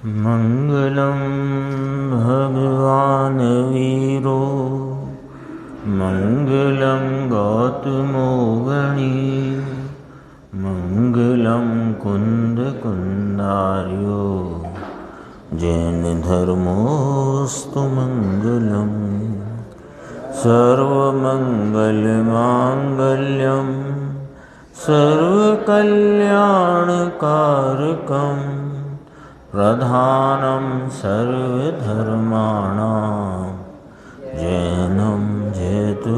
मंगलम भगवान वीरो मंगलम गौतमो गणी मंगलम कुंद कुंदार्यो जैन धर्मोस्तु मंगलम सर्वमंगल मांगल्यम सर्वकल्याणकारकम प्रधानम सर्वधर्माणां जैनम जयतुशासनम।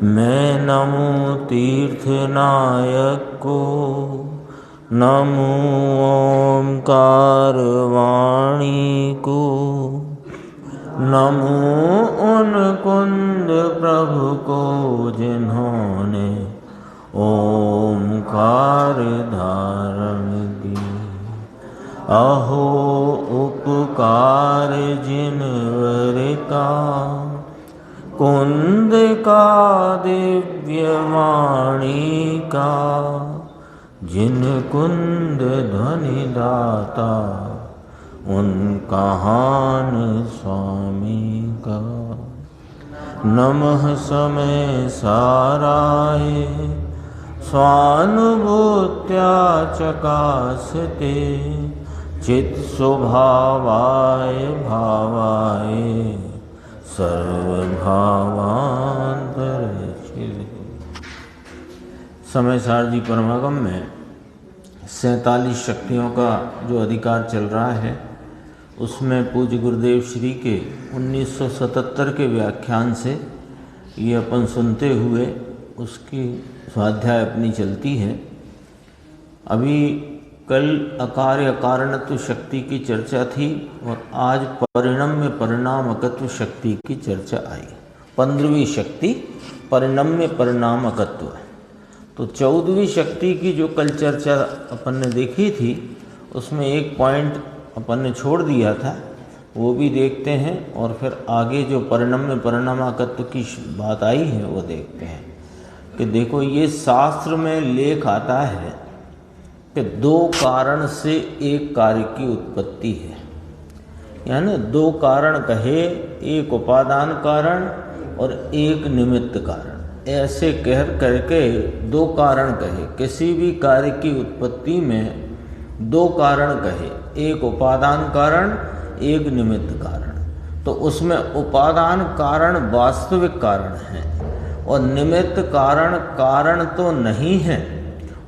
मैं नमो तीर्थनायक को, नमो ओंकार वाणी को, नमो उन कुंद प्रभु को जिन्होंने ओंकार धारण की। अहो उपकार जिनवरका कुंद का दिव्य वाणी का, जिन कुंद ध्वनि दाता उनका हान स्वामी का। नमः समय साराय स्वानुभूत्या चकासते चित स्वभावाय भावाय सर्वभावांतरचिते। समय सार जी परमागम में 47 शक्तियों का जो अधिकार चल रहा है, उसमें पूज्य गुरुदेव श्री के 1977 के व्याख्यान से ये अपन सुनते हुए उसकी स्वाध्याय अपनी चलती है। अभी कल अकार्य अकारणत्व शक्ति की चर्चा थी और आज परिणम्य परिणामकत्व शक्ति की चर्चा आई। 15वीं शक्ति परिणम्य परिणामकत्व। तो 14वीं शक्ति की जो कल चर्चा अपन ने देखी थी, उसमें एक पॉइंट अपन ने छोड़ दिया था, वो भी देखते हैं और फिर आगे जो परिणम्य परिणामकत्व की बात आई है वो देखते हैं। कि देखो, ये शास्त्र में लेख आता है कि 2 कारण से एक कार्य की उत्पत्ति है। यानी 2 कारण कहे, एक उपादान कारण और एक निमित्त कारण। ऐसे कह करके 2 कारण कहे। किसी भी कार्य की उत्पत्ति में 2 कारण कहे, एक उपादान कारण एक निमित्त कारण। तो उसमें उपादान कारण वास्तविक कारण है और निमित्त कारण कारण तो नहीं है,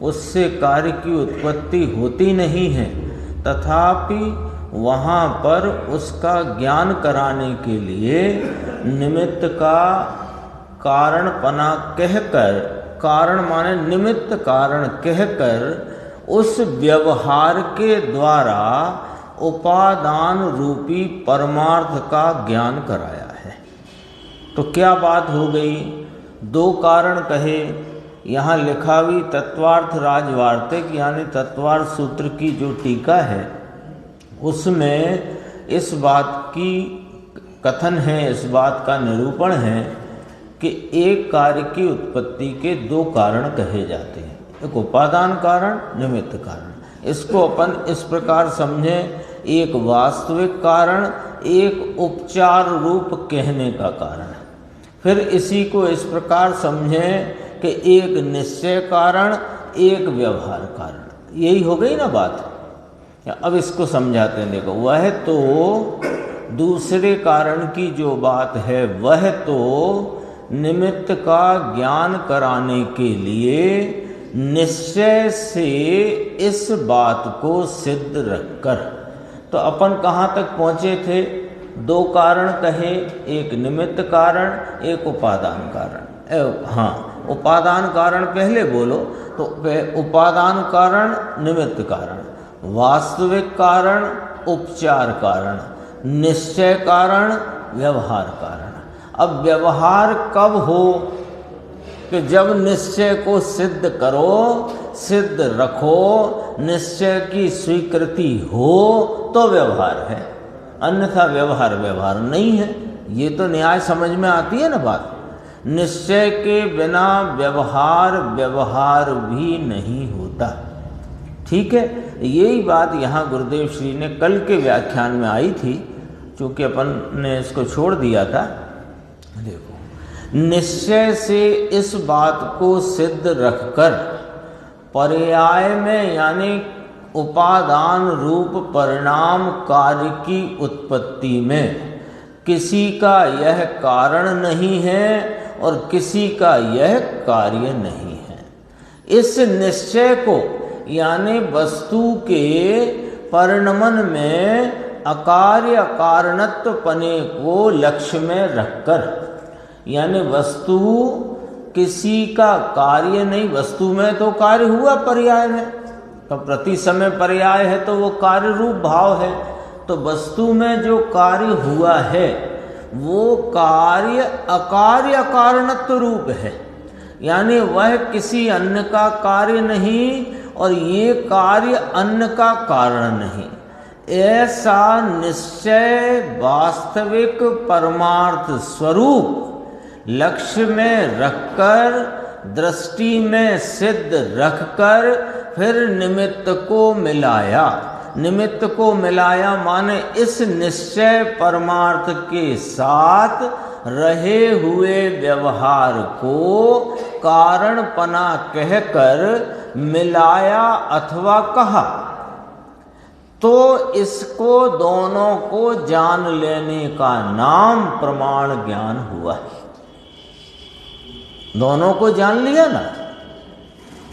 उससे कार्य की उत्पत्ति होती नहीं है। तथापि वहाँ पर उसका ज्ञान कराने के लिए निमित्त का कारणपना कहकर, कारण माने निमित्त कारण कहकर, उस व्यवहार के द्वारा उपादान रूपी परमार्थ का ज्ञान कराया है। तो क्या बात हो गई? 2 कारण कहे। यहाँ लिखा भी तत्वार्थ राजवार्तिक यानी तत्वार्थ सूत्र की जो टीका है, उसमें इस बात की कथन है, इस बात का निरूपण है कि एक कार्य की उत्पत्ति के 2 कारण कहे जाते हैं, एक उपादान कारण, निमित्त कारण। इसको अपन इस प्रकार समझें, एक वास्तविक कारण, एक उपचार रूप कहने का कारण। फिर इसी को इस प्रकार समझें कि एक निश्चय कारण, एक व्यवहार कारण। यही हो गई ना बात। अब इसको समझाते हैं। देखो, वह तो दूसरे कारण की जो बात है, वह तो निमित्त का ज्ञान कराने के लिए निश्चय से इस बात को सिद्ध रखकर। तो अपन कहाँ तक पहुँचे थे? 2 कारण कहे, एक निमित्त कारण, एक उपादान कारण। हाँ, उपादान कारण पहले बोलो तो उपादान कारण, निमित्त कारण, वास्तविक कारण, उपचार कारण, निश्चय कारण, व्यवहार कारण। अब व्यवहार कब हो? कि जब निश्चय को सिद्ध करो, सिद्ध रखो, निश्चय की स्वीकृति हो तो व्यवहार है, अन्यथा व्यवहार व्यवहार नहीं है। ये तो न्याय समझ में आती है ना बात। निश्चय के बिना व्यवहार व्यवहार भी नहीं होता। ठीक है, यही बात यहाँ गुरुदेव श्री ने कल के व्याख्यान में आई थी, चूँकि अपन ने इसको छोड़ दिया था। देखो, निश्चय से इस बात को सिद्ध रखकर पर्याय में यानी उपादान रूप परिणाम कार्य की उत्पत्ति में किसी का यह कारण नहीं है और किसी का यह कार्य नहीं है। इस निश्चय को यानी वस्तु के परिणमन में अकार्य अकारणत्व पने को लक्ष्य में रखकर, यानी वस्तु किसी का कार्य नहीं, वस्तु में तो कार्य हुआ पर्याय में, तो प्रति समय पर्याय है तो वो कार्य रूप भाव है। तो वस्तु में जो कार्य हुआ है वो कार्य अकार्य अकारणत्व रूप है, यानी वह किसी अन्य का कार्य नहीं और ये कार्य अन्य का कारण नहीं। ऐसा निश्चय वास्तविक परमार्थ स्वरूप लक्ष्य में रखकर, दृष्टि में सिद्ध रखकर फिर निमित्त को मिलाया। निमित्त को मिलाया माने इस निश्चय परमार्थ के साथ रहे हुए व्यवहार को कारणपना कहकर मिलाया अथवा कहा, तो इसको दोनों को जान लेने का नाम प्रमाण ज्ञान हुआ। दोनों को जान लिया ना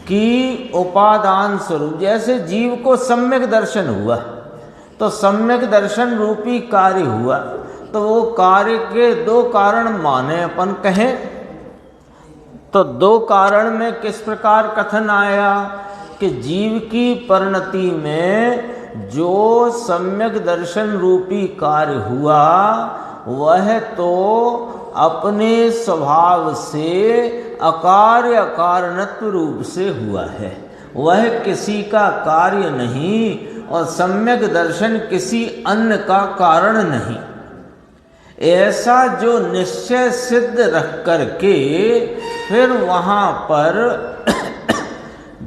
कि उपादान स्वरूप, जैसे जीव को सम्यक दर्शन हुआ तो सम्यक दर्शन रूपी कार्य हुआ, तो वो कार्य के दो कारण माने अपन कहें, तो दो कारण में किस प्रकार कथन आया कि जीव की परिणति में जो सम्यक दर्शन रूपी कार्य हुआ वह तो अपने स्वभाव से अकार्य अकारणत्व रूप से हुआ है, वह किसी का कार्य नहीं और सम्यक दर्शन किसी अन्य का कारण नहीं। ऐसा जो निश्चय सिद्ध रख करके फिर वहाँ पर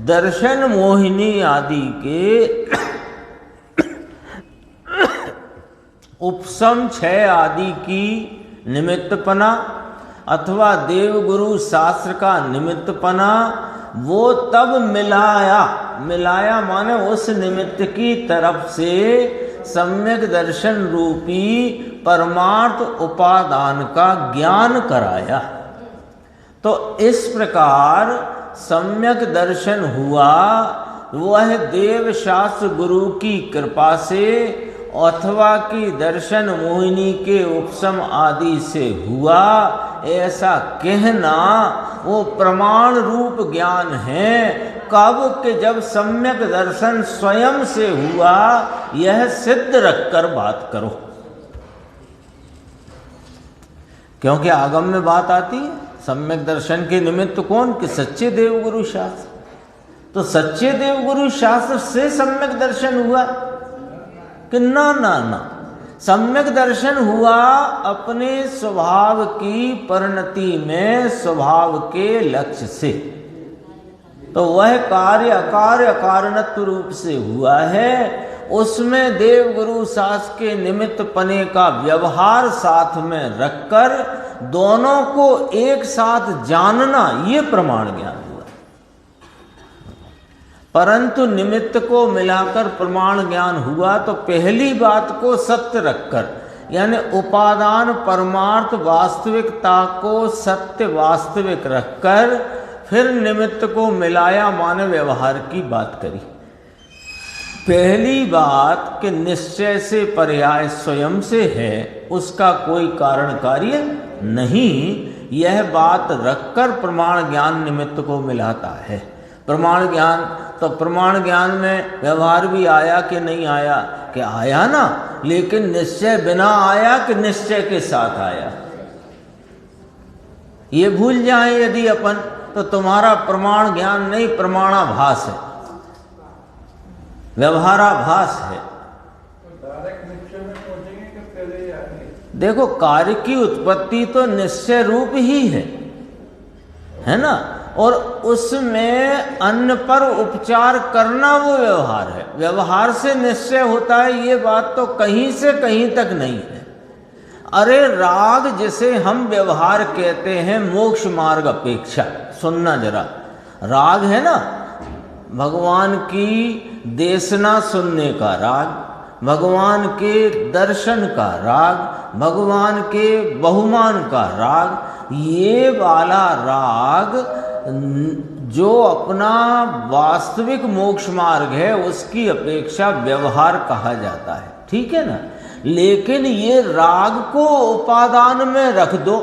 दर्शन मोहिनी आदि के उपसम क्षय आदि की निमित्तपना अथवा देवगुरु शास्त्र का निमित्तपना वो तब मिलाया माने उस निमित्त की तरफ से सम्यक दर्शन रूपी परमार्थ उपादान का ज्ञान कराया। तो इस प्रकार सम्यक दर्शन हुआ, वह देव शास्त्र गुरु की कृपा से अथवा कि दर्शन मोहिनी के उपसम आदि से हुआ, ऐसा कहना वो प्रमाण रूप ज्ञान है। कब कि जब सम्यक दर्शन स्वयं से हुआ, यह सिद्ध रखकर बात करो। क्योंकि आगम में बात आती है सम्यक दर्शन के निमित्त कौन कि सच्चे देवगुरु शास्त्र, तो सच्चे देवगुरु शास्त्र से सम्यक दर्शन हुआ कि ना सम्यक दर्शन हुआ अपने स्वभाव की परिणति में स्वभाव के लक्ष्य से, तो वह कार्य अकार्य अकारणत्व रूप से हुआ है। उसमें देवगुरु शास्त्र के निमित्त पने का व्यवहार साथ में रखकर दोनों को एक साथ जानना, ये प्रमाण ज्ञान हुआ। परंतु निमित्त को मिलाकर प्रमाण ज्ञान हुआ तो पहली बात को सत्य रखकर, यानी उपादान परमार्थ वास्तविकता को सत्य वास्तविक रखकर फिर निमित्त को मिलाया माने व्यवहार की बात करी। पहली बात कि निश्चय से पर्याय स्वयं से है, उसका कोई कारण कार्य नहीं, यह बात रखकर प्रमाण ज्ञान निमित्त को मिलाता है। प्रमाण ज्ञान, तो प्रमाण ज्ञान में व्यवहार भी आया कि नहीं आया, कि आया ना, लेकिन निश्चय बिना आया कि निश्चय के साथ आया। ये भूल जाए यदि अपन, तो तुम्हारा प्रमाण ज्ञान नहीं, प्रमाणाभास है, व्यवहाराभास है। देखो कार्य की उत्पत्ति तो निश्चय रूप ही है ना। और उसमें अन्न पर उपचार करना वो व्यवहार है। व्यवहार से निश्चय होता है, ये बात तो कहीं से कहीं तक नहीं है। अरे राग जिसे हम व्यवहार कहते हैं मोक्ष मार्ग अपेक्षा, सुनना जरा, राग है ना, भगवान की देशना सुनने का राग, भगवान के दर्शन का राग, भगवान के बहुमान का राग, ये वाला राग जो अपना वास्तविक मोक्ष मार्ग है उसकी अपेक्षा व्यवहार कहा जाता है, ठीक है ना। लेकिन ये राग को उपादान में रख दो,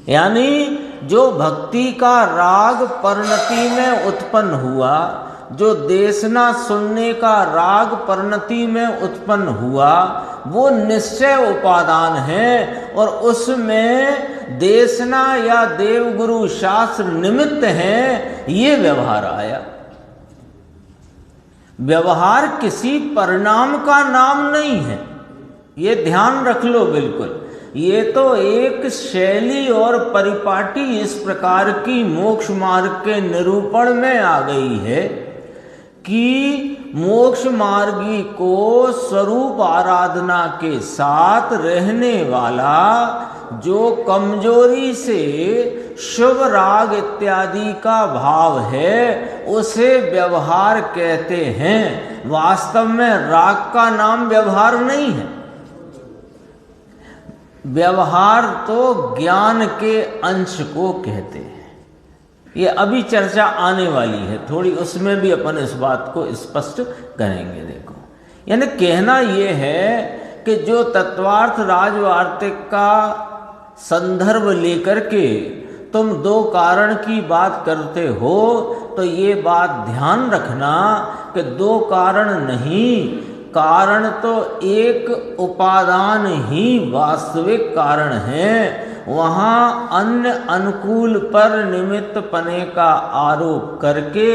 यानी जो भक्ति का राग परिणति में उत्पन्न हुआ, जो देशना सुनने का राग परिणति में उत्पन्न हुआ, वो निश्चय उपादान है और उसमें देशना या देवगुरु शास्त्र निमित्त है, ये व्यवहार आया। व्यवहार किसी परिणाम का नाम नहीं है, ये ध्यान रख लो बिल्कुल। ये तो एक शैली और परिपाटी इस प्रकार की मोक्ष मार्ग के निरूपण में आ गई है कि मोक्ष मार्गी को स्वरूप आराधना के साथ रहने वाला जो कमजोरी से शुभ राग इत्यादि का भाव है उसे व्यवहार कहते हैं। वास्तव में राग का नाम व्यवहार नहीं है। व्यवहार तो ज्ञान के अंश को कहते हैं। ये अभी चर्चा आने वाली है थोड़ी, उसमें भी अपन इस बात को स्पष्ट करेंगे। देखो, यानी कहना ये है कि जो तत्वार्थ राजवार्तिक का संदर्भ लेकर के तुम दो कारण की बात करते हो, तो ये बात ध्यान रखना कि दो कारण नहीं, कारण तो एक उपादान ही वास्तविक कारण है। वहाँ अन्य अनुकूल पर निमित्त पने का आरोप करके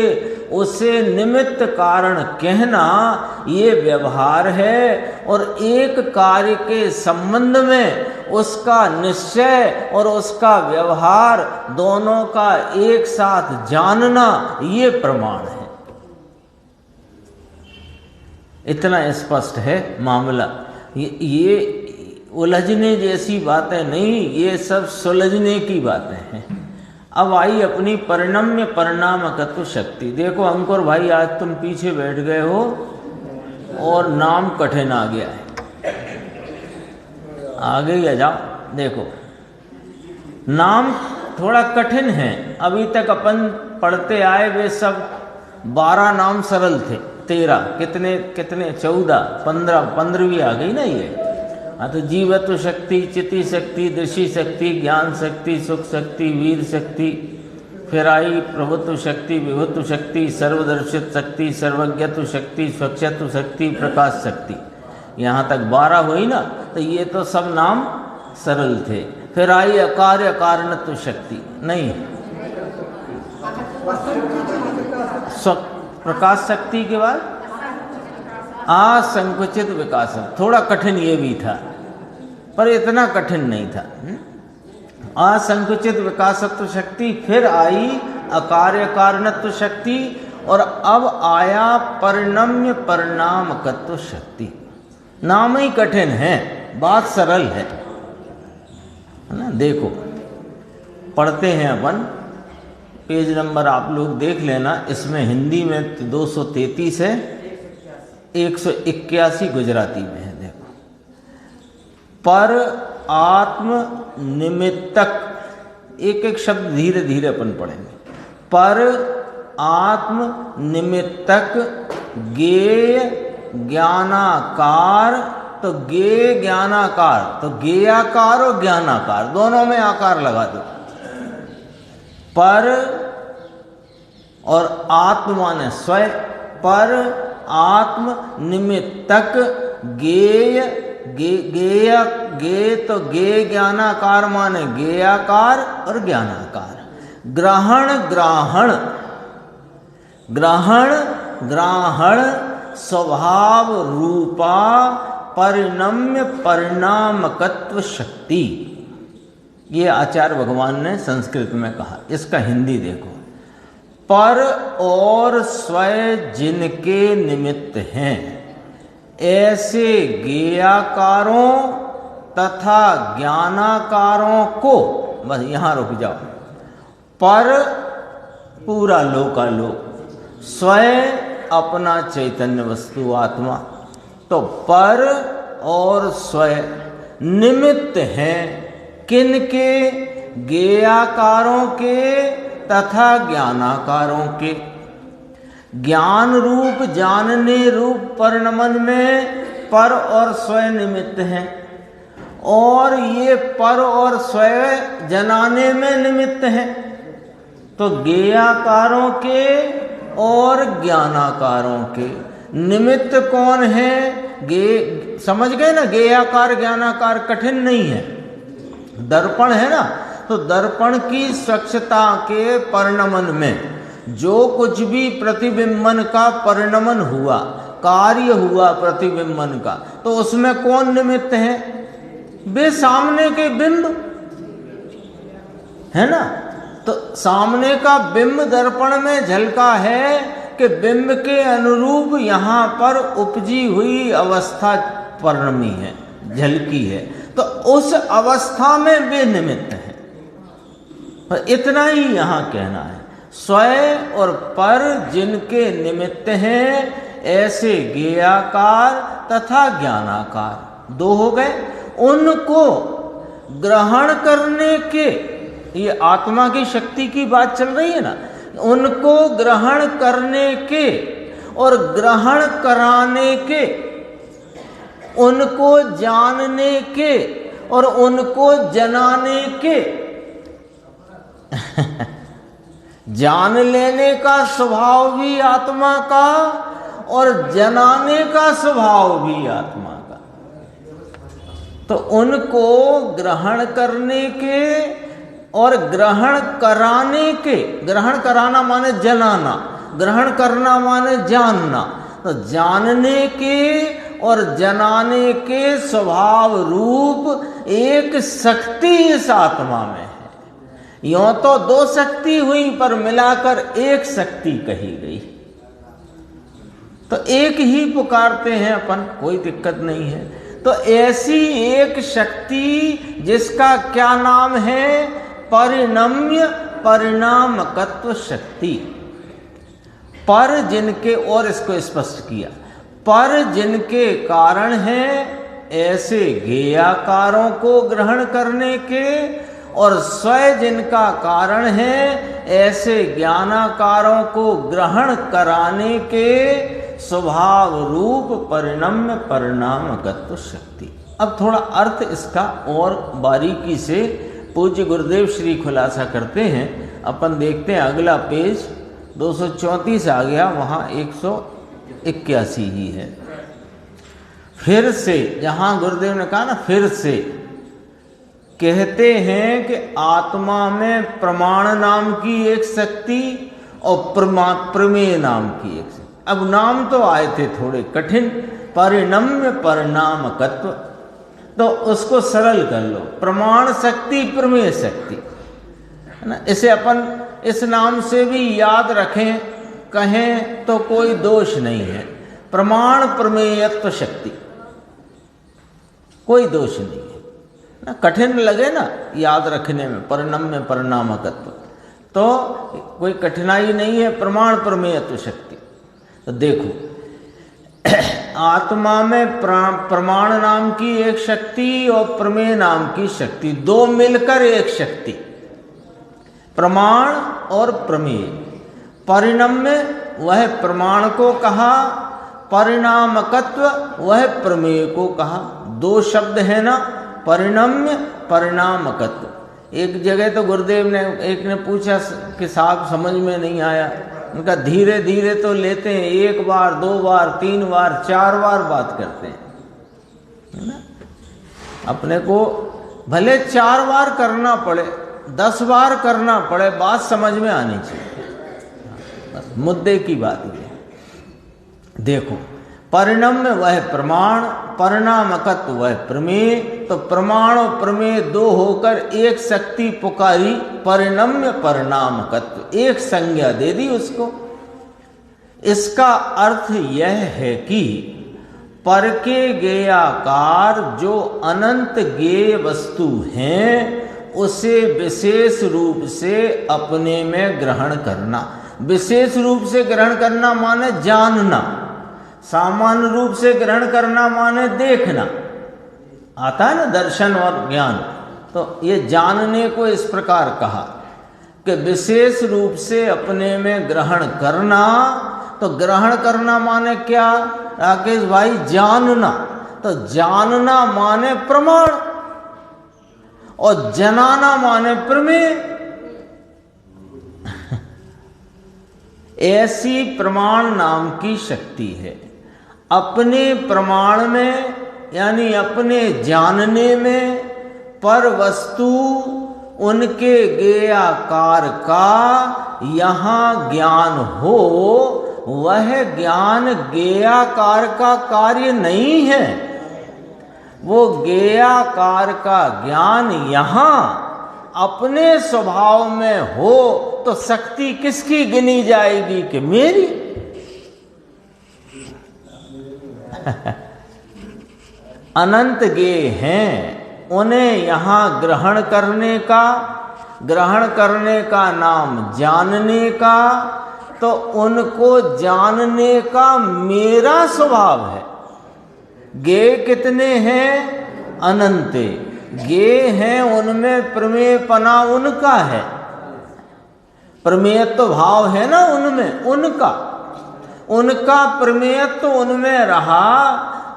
उसे निमित्त कारण कहना ये व्यवहार है। और एक कार्य के संबंध में उसका निश्चय और उसका व्यवहार दोनों का एक साथ जानना ये प्रमाण है। इतना स्पष्ट है मामला। ये उलझने जैसी बातें नहीं, ये सब सुलझने की बातें हैं। अब आई अपनी परिणम्य परिणामकत्व शक्ति। देखो अंकुर भाई, आज तुम पीछे बैठ गए हो और नाम कठिन आ गया है, आगे ही आ जाओ। देखो नाम थोड़ा कठिन है। अभी तक अपन पढ़ते आए वे सब 12 नाम सरल थे, 13 कितने 14 15वीं आ गई ना ये। हाँ, तो जीवत्व शक्ति, चिति शक्ति, दृष्टि शक्ति, ज्ञान शक्ति, सुख शक्ति, वीर शक्ति, फिर आई प्रभुत्व शक्ति, विभुत्व शक्ति, सर्वदर्शित शक्ति, सर्वज्ञत्व शक्ति, स्वच्छत्व शक्ति, प्रकाश शक्ति। यहाँ तक 12 हुई ना। तो ये तो सब नाम सरल थे। फिर आई अकार्य कारणत्व शक्ति, नहीं प्रकाश शक्ति के बाद असंकुचित विकास। थोड़ा कठिन ये भी था, पर इतना कठिन नहीं था। असंकुचित विकासत्व शक्ति, फिर आई अकार्य कारणत्व शक्ति, और अब आया परिणम्य परिणामकत्व शक्ति। नाम ही कठिन है, बात सरल है ना। देखो पढ़ते हैं अपन, पेज नंबर आप लोग देख लेना। इसमें हिंदी में 233 है, 181 गुजराती में है। देखो, पर आत्म निमित्तक, एक एक शब्द धीरे धीरे अपन पढ़ेंगे। पर आत्म निमित्तक गेय ज्ञानाकार, तो गेय ज्ञानाकार, तो गेयाकार और ज्ञानाकार दोनों में आकार लगा दो। पर और आत्म माने स्वयं, पर आत्म निमित्तक गेय गेय गे, तो गेय ज्ञानाकार माने गेयाकार और ज्ञानाकार। ग्रहण ग्राहण, ग्रहण ग्राहण स्वभाव रूपा परिणम्य परिणामकत्व शक्ति। ये आचार्य भगवान ने संस्कृत में कहा। इसका हिंदी देखो, पर और स्वयं जिनके निमित्त हैं ऐसे गेयाकारों तथा ज्ञानाकारों को, बस यहाँ रुक जाओ, पर पूरा लोकालोक, स्वयं अपना चैतन्य वस्तु आत्मा, तो पर और स्वयं निमित्त हैं किनके? गेयाकारों के तथा ज्ञानाकारों के। ज्ञान रूप जानने रूप परिणमन में पर और स्वयं निमित्त हैं, और ये पर और स्वयं जनाने में निमित्त हैं। तो गेयाकारों के और ज्ञानाकारों के निमित्त कौन है? समझ गए ना? गेयाकार ज्ञानाकार कठिन नहीं है। दर्पण है ना, तो दर्पण की स्वच्छता के परिणमन में जो कुछ भी प्रतिबिंबन का परिणमन हुआ, कार्य हुआ प्रतिबिंबन का, तो उसमें कौन निमित्त है? वे सामने के बिंब है ना। तो सामने का बिंब दर्पण में झलका है कि बिंब के अनुरूप यहाँ पर उपजी हुई अवस्था परिणमी है, झलकी है, तो उस अवस्था में वे निमित्त हैं। पर इतना ही यहाँ कहना है, स्वयं और पर जिनके निमित्त हैं ऐसे गेयाकार तथा ज्ञानाकार, दो हो गए। उनको ग्रहण करने के, ये आत्मा की शक्ति की बात चल रही है ना, उनको ग्रहण करने के और ग्रहण कराने के, उनको जानने के और उनको जनाने के जान लेने का स्वभाव भी आत्मा का और जनाने का स्वभाव भी आत्मा का। तो उनको ग्रहण करने के और ग्रहण कराने के, ग्रहण कराना माने जनाना, ग्रहण करना माने जानना, तो जानने के और जनाने के स्वभाव रूप एक शक्ति इस आत्मा में है। यों तो दो शक्ति हुई पर मिलाकर एक शक्ति कही गई, तो एक ही पुकारते हैं अपन, कोई दिक्कत नहीं है। तो ऐसी एक शक्ति जिसका क्या नाम है? परिणम्य परिणामकत्व शक्ति। पर जिनके, और इसको स्पष्ट किया, पर जिनके कारण है ऐसे गेयाकारों को ग्रहण करने के, और स्वयं जिनका कारण है ऐसे ज्ञानाकारों को ग्रहण कराने के स्वभाव रूप परिणम्य परिणामकत्व शक्ति। अब थोड़ा अर्थ इसका और बारीकी से पूज्य गुरुदेव श्री खुलासा करते हैं। अपन देखते हैं अगला पेज 234 आ गया, वहाँ 181 ही है। फिर से, जहाँ गुरुदेव ने कहा ना फिर से, कहते हैं कि आत्मा में प्रमाण नाम की एक शक्ति और प्रमेय नाम की एक शक्ति। अब नाम तो आए थे थोड़े कठिन, परिणम्य परिणामकत्व, तो उसको सरल कर लो, प्रमाण शक्ति प्रमेय शक्ति, है ना। इसे अपन इस नाम से भी याद रखें, कहें तो कोई दोष नहीं है। प्रमाण प्रमेयत्व शक्ति, कोई दोष नहीं है ना। कठिन लगे ना याद रखने में, परिणम्य परिणामकत्व, तो कोई कठिनाई नहीं है। प्रमाण प्रमेयत्व शक्ति, तो देखो आत्मा में प्रमाण नाम की एक शक्ति और प्रमेय नाम की शक्ति, दो मिलकर एक शक्ति, प्रमाण और प्रमेय। परिणम्य वह प्रमाण को कहा, परिणामकत्व वह प्रमेय को कहा। दो शब्द है ना, परिणम्य परिणामकत्व। एक जगह तो गुरुदेव ने, एक ने पूछा कि साहब समझ में नहीं आया, उनका धीरे धीरे तो लेते हैं, एक बार, दो बार, तीन बार, चार बार बात करते हैं, है ना। अपने को भले 4 बार करना पड़े, 10 बार करना पड़े, बात समझ में आनी चाहिए, बस मुद्दे की बात ये है। देखो परिणम्य वह प्रमाण, परिणामकत्व वह प्रमेय। तो प्रमाण और प्रमेय दो होकर एक शक्ति पुकारी, परिणम्य परिणामकत्व, एक संज्ञा दे दी उसको। इसका अर्थ यह है कि पर के ज्ञेयाकार जो अनंत ज्ञेय वस्तु हैं उसे विशेष रूप से अपने में ग्रहण करना। विशेष रूप से ग्रहण करना माने जानना, सामान्य रूप से ग्रहण करना माने देखना। आता है ना दर्शन और ज्ञान। तो ये जानने को इस प्रकार कहा कि विशेष रूप से अपने में ग्रहण करना। तो ग्रहण करना माने क्या राकेश भाई? जानना। तो जानना माने प्रमाण और जनाना माने प्रमेय। ऐसी प्रमाण नाम की शक्ति है। अपने प्रमाण में यानी अपने जानने में पर वस्तु उनके ज्ञेयाकार का यहाँ ज्ञान हो, वह ज्ञान ज्ञेयाकार का कार्य नहीं है। वो ज्ञेयाकार का ज्ञान यहाँ अपने स्वभाव में हो तो शक्ति किसकी गिनी जाएगी कि मेरी? अनंत ज्ञेय हैं, उन्हें यहाँ ग्रहण करने का नाम जानने का। तो उनको जानने का मेरा स्वभाव है। ज्ञेय कितने हैं? अनंत ज्ञेय हैं, उनमें प्रमेयपना उनका है, प्रमेयत्व भाव है ना उनमें, उनका प्रमेयत्व उनमें रहा।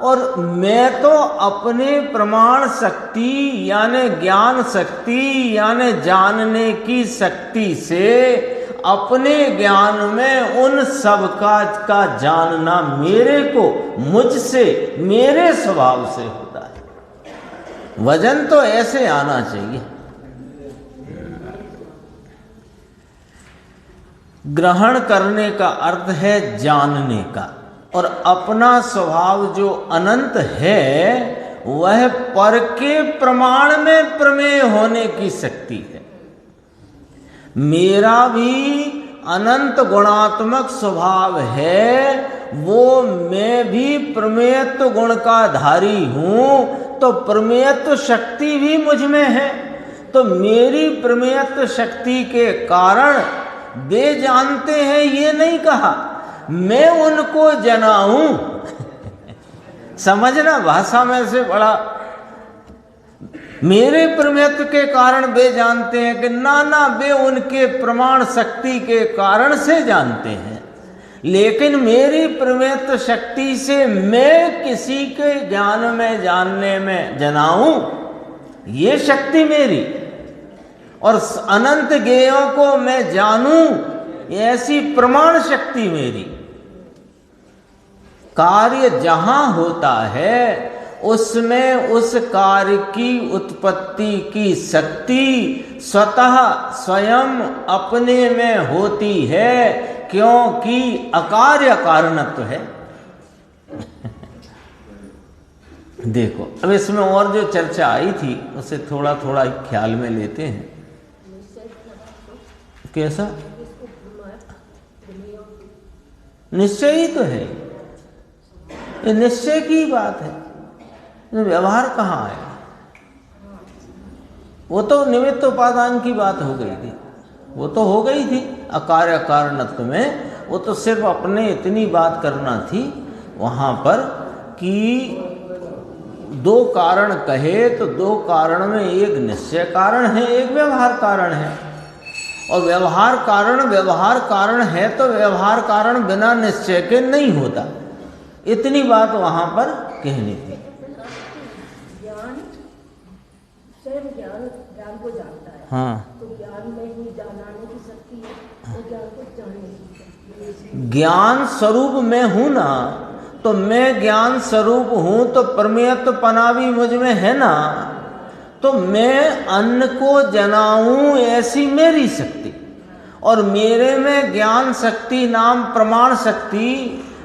और मैं तो अपने प्रमाण शक्ति यानी ज्ञान शक्ति यानी जानने की शक्ति से अपने ज्ञान में उन सब का जानना मेरे को, मुझसे, मेरे स्वभाव से होता है। वजन तो ऐसे आना चाहिए। ग्रहण करने का अर्थ है जानने का। और अपना स्वभाव जो अनंत है वह पर के प्रमाण में प्रमेय होने की शक्ति है। मेरा भी अनंत गुणात्मक स्वभाव है, वो मैं भी प्रमेयत्व गुण का धारी हूं। तो प्रमेयत्व शक्ति भी मुझ में है। तो मेरी प्रमेयत्व शक्ति के कारण वे जानते हैं ये नहीं कहा, मैं उनको जनाऊं। समझना, भाषा में से बड़ा मेरे प्रमेयत्व के कारण वे जानते हैं कि ना वे उनके प्रमाण शक्ति के कारण से जानते हैं। लेकिन मेरी प्रमेयत्व शक्ति से मैं किसी के ज्ञान में जानने में जनाऊं, ये शक्ति मेरी। और अनंत ज्ञेयों को मैं जानूं, ऐसी प्रमाण शक्ति मेरी। कार्य जहां होता है उसमें उस कार्य की उत्पत्ति की शक्ति स्वतः स्वयं अपने में होती है, क्योंकि अकार्य कारणत्व है। देखो अब इसमें और जो चर्चा आई थी उसे थोड़ा थोड़ा ख्याल में लेते हैं। कैसा? निश्चय ही तो है, ये निश्चय की बात है। व्यवहार कहाँ है? वो तो निमित्त उपादान की बात हो गई थी, वो तो हो गई थी अकार्य कारणत्व में। वो तो सिर्फ अपने इतनी बात करना थी वहाँ पर कि दो कारण कहे तो दो कारण में एक निश्चय कारण है, एक व्यवहार कारण है। और व्यवहार कारण है तो व्यवहार कारण बिना निश्चय के नहीं होता। इतनी बात वहाँ पर कहनी थी। ज्ञान को जानता है, हाँ, तो ज्ञान में ही जानाने की शक्ति है, तो ज्ञान को जानने की शक्ति है। ज्ञान स्वरूप मैं हूं ना, तो मैं ज्ञान स्वरूप हूं तो प्रमेयत्व पना भी मुझ में है ना। तो मैं अन्न को जनाऊं, ऐसी मेरी शक्ति। और मेरे में ज्ञान शक्ति नाम प्रमाण शक्ति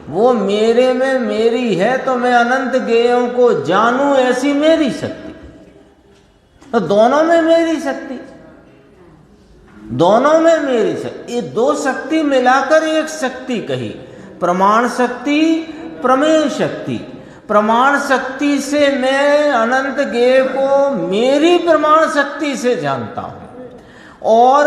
वो मेरे में मेरी है तो मैं अनंत ज्ञेयों को जानूं, ऐसी मेरी शक्ति। तो दोनों में मेरी शक्ति, दोनों में मेरी शक्ति, ये दो शक्ति मिलाकर एक शक्ति कही, प्रमाण शक्ति, प्रमेय शक्ति। प्रमाण शक्ति से मैं अनंत ज्ञेय को मेरी प्रमाण शक्ति से जानता हूं, और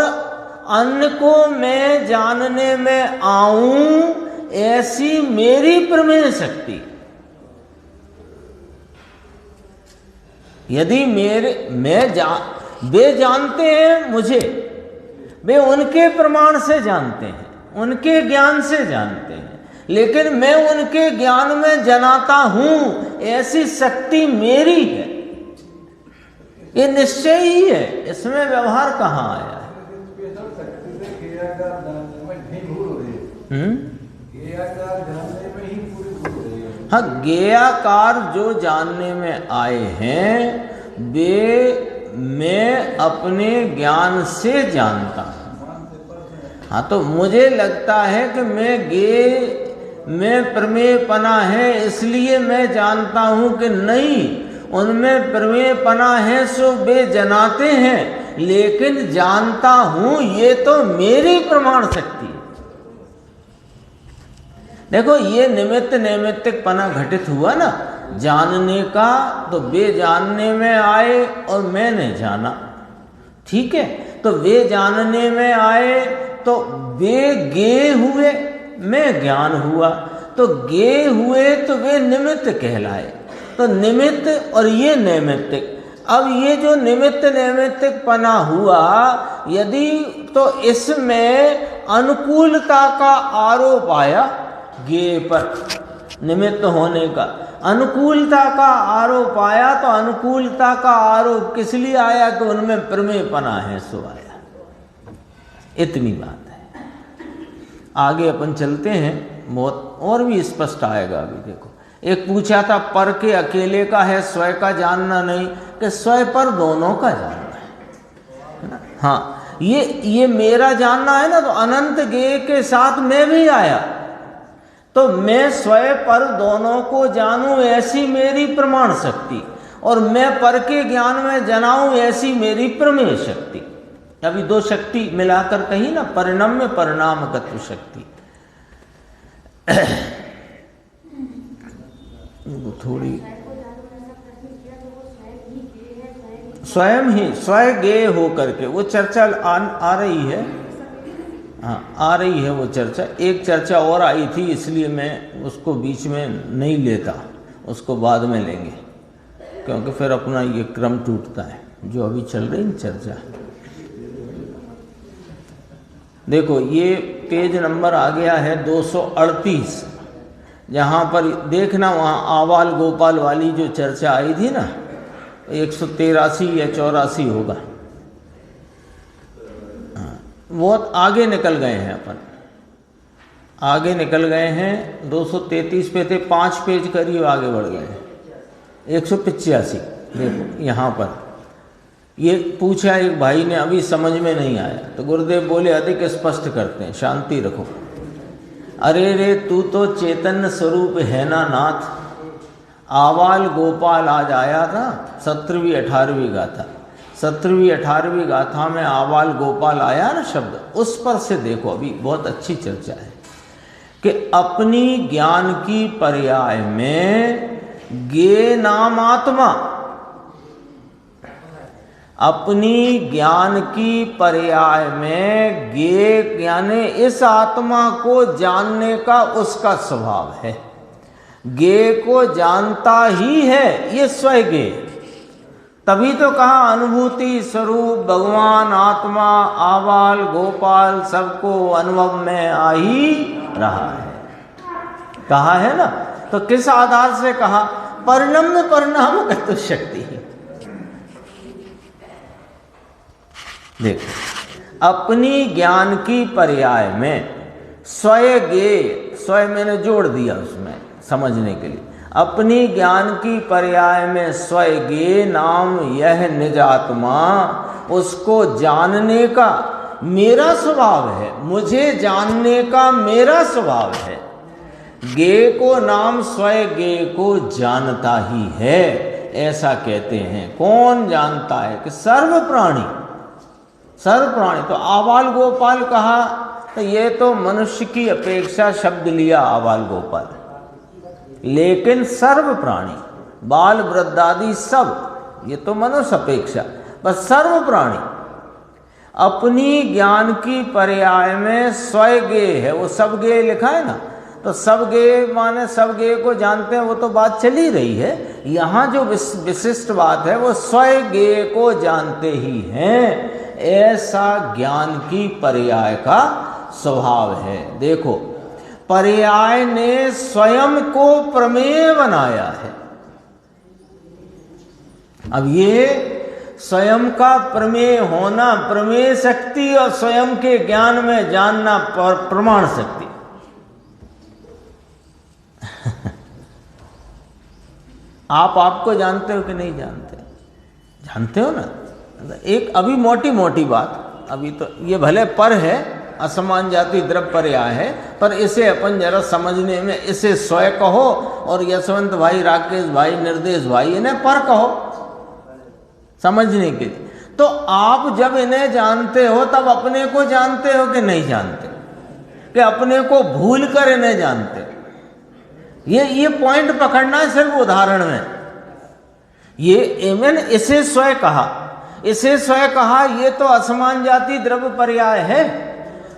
अन्य को मैं जानने में आऊं, ऐसी मेरी प्रमेय शक्ति। यदि वे जानते हैं मुझे, वे उनके प्रमाण से जानते हैं, उनके ज्ञान से जानते हैं, लेकिन मैं उनके ज्ञान में जनाता हूं, ऐसी शक्ति मेरी है। ये निश्चय ही है, इसमें व्यवहार कहां आया है? हाँ, ज्ञेयाकार जो जानने में आए हैं वे मैं अपने ज्ञान से जानता हूं। हाँ, तो मुझे लगता है कि मैं प्रमेयपना है इसलिए मैं जानता हूं कि नहीं, उनमें प्रमेयपना है सो वे जनाते हैं, लेकिन जानता हूं ये तो मेरी प्रमाण शक्ति है। देखो, ये निमित्त नैमित्तिकपना घटित हुआ ना जानने का, तो वे जानने में आए और मैंने जाना, ठीक है। तो वे जानने में आए तो वे ज्ञेय हुए, मैं ज्ञान हुआ, तो ज्ञेय हुए तो वे निमित्त कहलाए। तो निमित्त और ये नैमित्तिक, अब ये जो निमित्त नैमित्तिकपना हुआ, यदि तो इसमें अनुकूलता का आरोप आया, ज्ञेय पर निमित्त होने का अनुकूलता का आरोप आया, तो अनुकूलता का आरोप किस लिए आया? कि उनमें प्रमेयपना है सो आया। इतनी बात है। आगे अपन चलते हैं, बहुत और भी स्पष्ट आएगा। अभी देखो, एक पूछा था पर के अकेले का है, स्वयं का जानना नहीं, कि स्वयं पर दोनों का जानना है ना। हाँ, ये मेरा जानना है ना, तो अनंत ज्ञेय के साथ मैं भी आया, तो मैं स्वयं पर दोनों को जानूं, ऐसी मेरी प्रमाण शक्ति, और मैं पर के ज्ञान में जनाऊं, ऐसी मेरी प्रमेय शक्ति। अभी दो शक्ति मिलाकर कही ना, परिणम्य परिणामगत शक्ति। थोड़ी स्वयं ही स्वयं ज्ञेय होकर के वो चर्चा आ रही है। हाँ, आ रही है वो चर्चा। एक चर्चा और आई थी, इसलिए मैं उसको बीच में नहीं लेता, उसको बाद में लेंगे, क्योंकि फिर अपना ये क्रम टूटता है जो अभी चल रही चर्चा। देखो, ये पेज नंबर आ गया है 238। जहाँ पर देखना, वहाँ आवाल गोपाल वाली जो चर्चा आई थी ना, 183 या 84 होगा। बहुत आगे निकल गए हैं अपन, आगे निकल गए हैं। 233 पे थे, 5 पेज करीब आगे बढ़ गए हैं। 185 देखो, यहाँ पर ये पूछा एक भाई ने, अभी समझ में नहीं आया, तो गुरुदेव बोले अधिक स्पष्ट करते हैं, शांति रखो। अरे रे, तू तो चैतन्य स्वरूप है ना नाथ। आवाल गोपाल आज आया था 17वीं 18वीं गाथा। 17वीं 18वीं गाथा में आवाल गोपाल आया ना शब्द, उस पर से देखो, अभी बहुत अच्छी चर्चा है कि अपनी ज्ञान की पर्याय में ज्ञेय नाम आत्मा, अपनी ज्ञान की पर्याय में ज्ञेय यानी इस आत्मा को जानने का उसका स्वभाव है। ज्ञेय को जानता ही है ये स्वयं ज्ञेय। तभी तो कहा अनुभूति स्वरूप भगवान आत्मा आवाल गोपाल सबको अनुभव में आ ही रहा है, कहा है ना। तो किस आधार से कहा? परिणम्य परिणामगत शक्ति। देखो, अपनी ज्ञान की पर्याय में स्वयं ज्ञेय, स्वयं मैंने जोड़ दिया उसमें समझने के लिए, अपनी ज्ञान की पर्याय में स्वयं ज्ञेय नाम यह निज आत्मा, उसको जानने का मेरा स्वभाव है, मुझे जानने का मेरा स्वभाव है। गे को नाम स्वयं गे को जानता ही है, ऐसा कहते हैं। कौन जानता है? कि सर्व प्राणी, सर्व प्राणी। तो आबाल गोपाल कहा तो ये तो मनुष्य की अपेक्षा शब्द लिया आबाल गोपाल, लेकिन सर्व प्राणी, बाल वृद्धादि सब, ये तो मनुष्य अपेक्षा, बस सर्व प्राणी अपनी ज्ञान की पर्याय में स्वयं गे है। वो सब गे लिखा है ना, तो सब गे माने सब गे को जानते हैं, वो तो बात चली रही है। यहाँ जो विशिष्ट बात है वो स्वयं गे को जानते ही हैं, ऐसा ज्ञान की पर्याय का स्वभाव है। देखो, पर्याय ने स्वयं को प्रमेय बनाया है। अब ये स्वयं का प्रमेय होना, प्रमेय शक्ति और स्वयं के ज्ञान में जानना प्रमाण शक्ति। आपको जानते हो कि नहीं जानते? जानते हो ना। एक अभी मोटी मोटी बात, अभी तो ये भले पर है, असमान जाति द्रव्य पर्याय है, पर इसे अपन जरा समझने में इसे स्वयं कहो और यशवंत भाई, राकेश भाई, निर्देश भाई इन्हें पर कहो समझने के लिए। तो आप जब इन्हें जानते हो तब अपने को जानते हो कि नहीं जानते? कि अपने को भूल कर इन्हें जानते हो? ये पॉइंट पकड़ना है सिर्फ उदाहरण में। ये मैंने इसे स्वयं कहा, इसे स्वयं कहा, ये तो असमान जाति द्रव्य पर्याय है,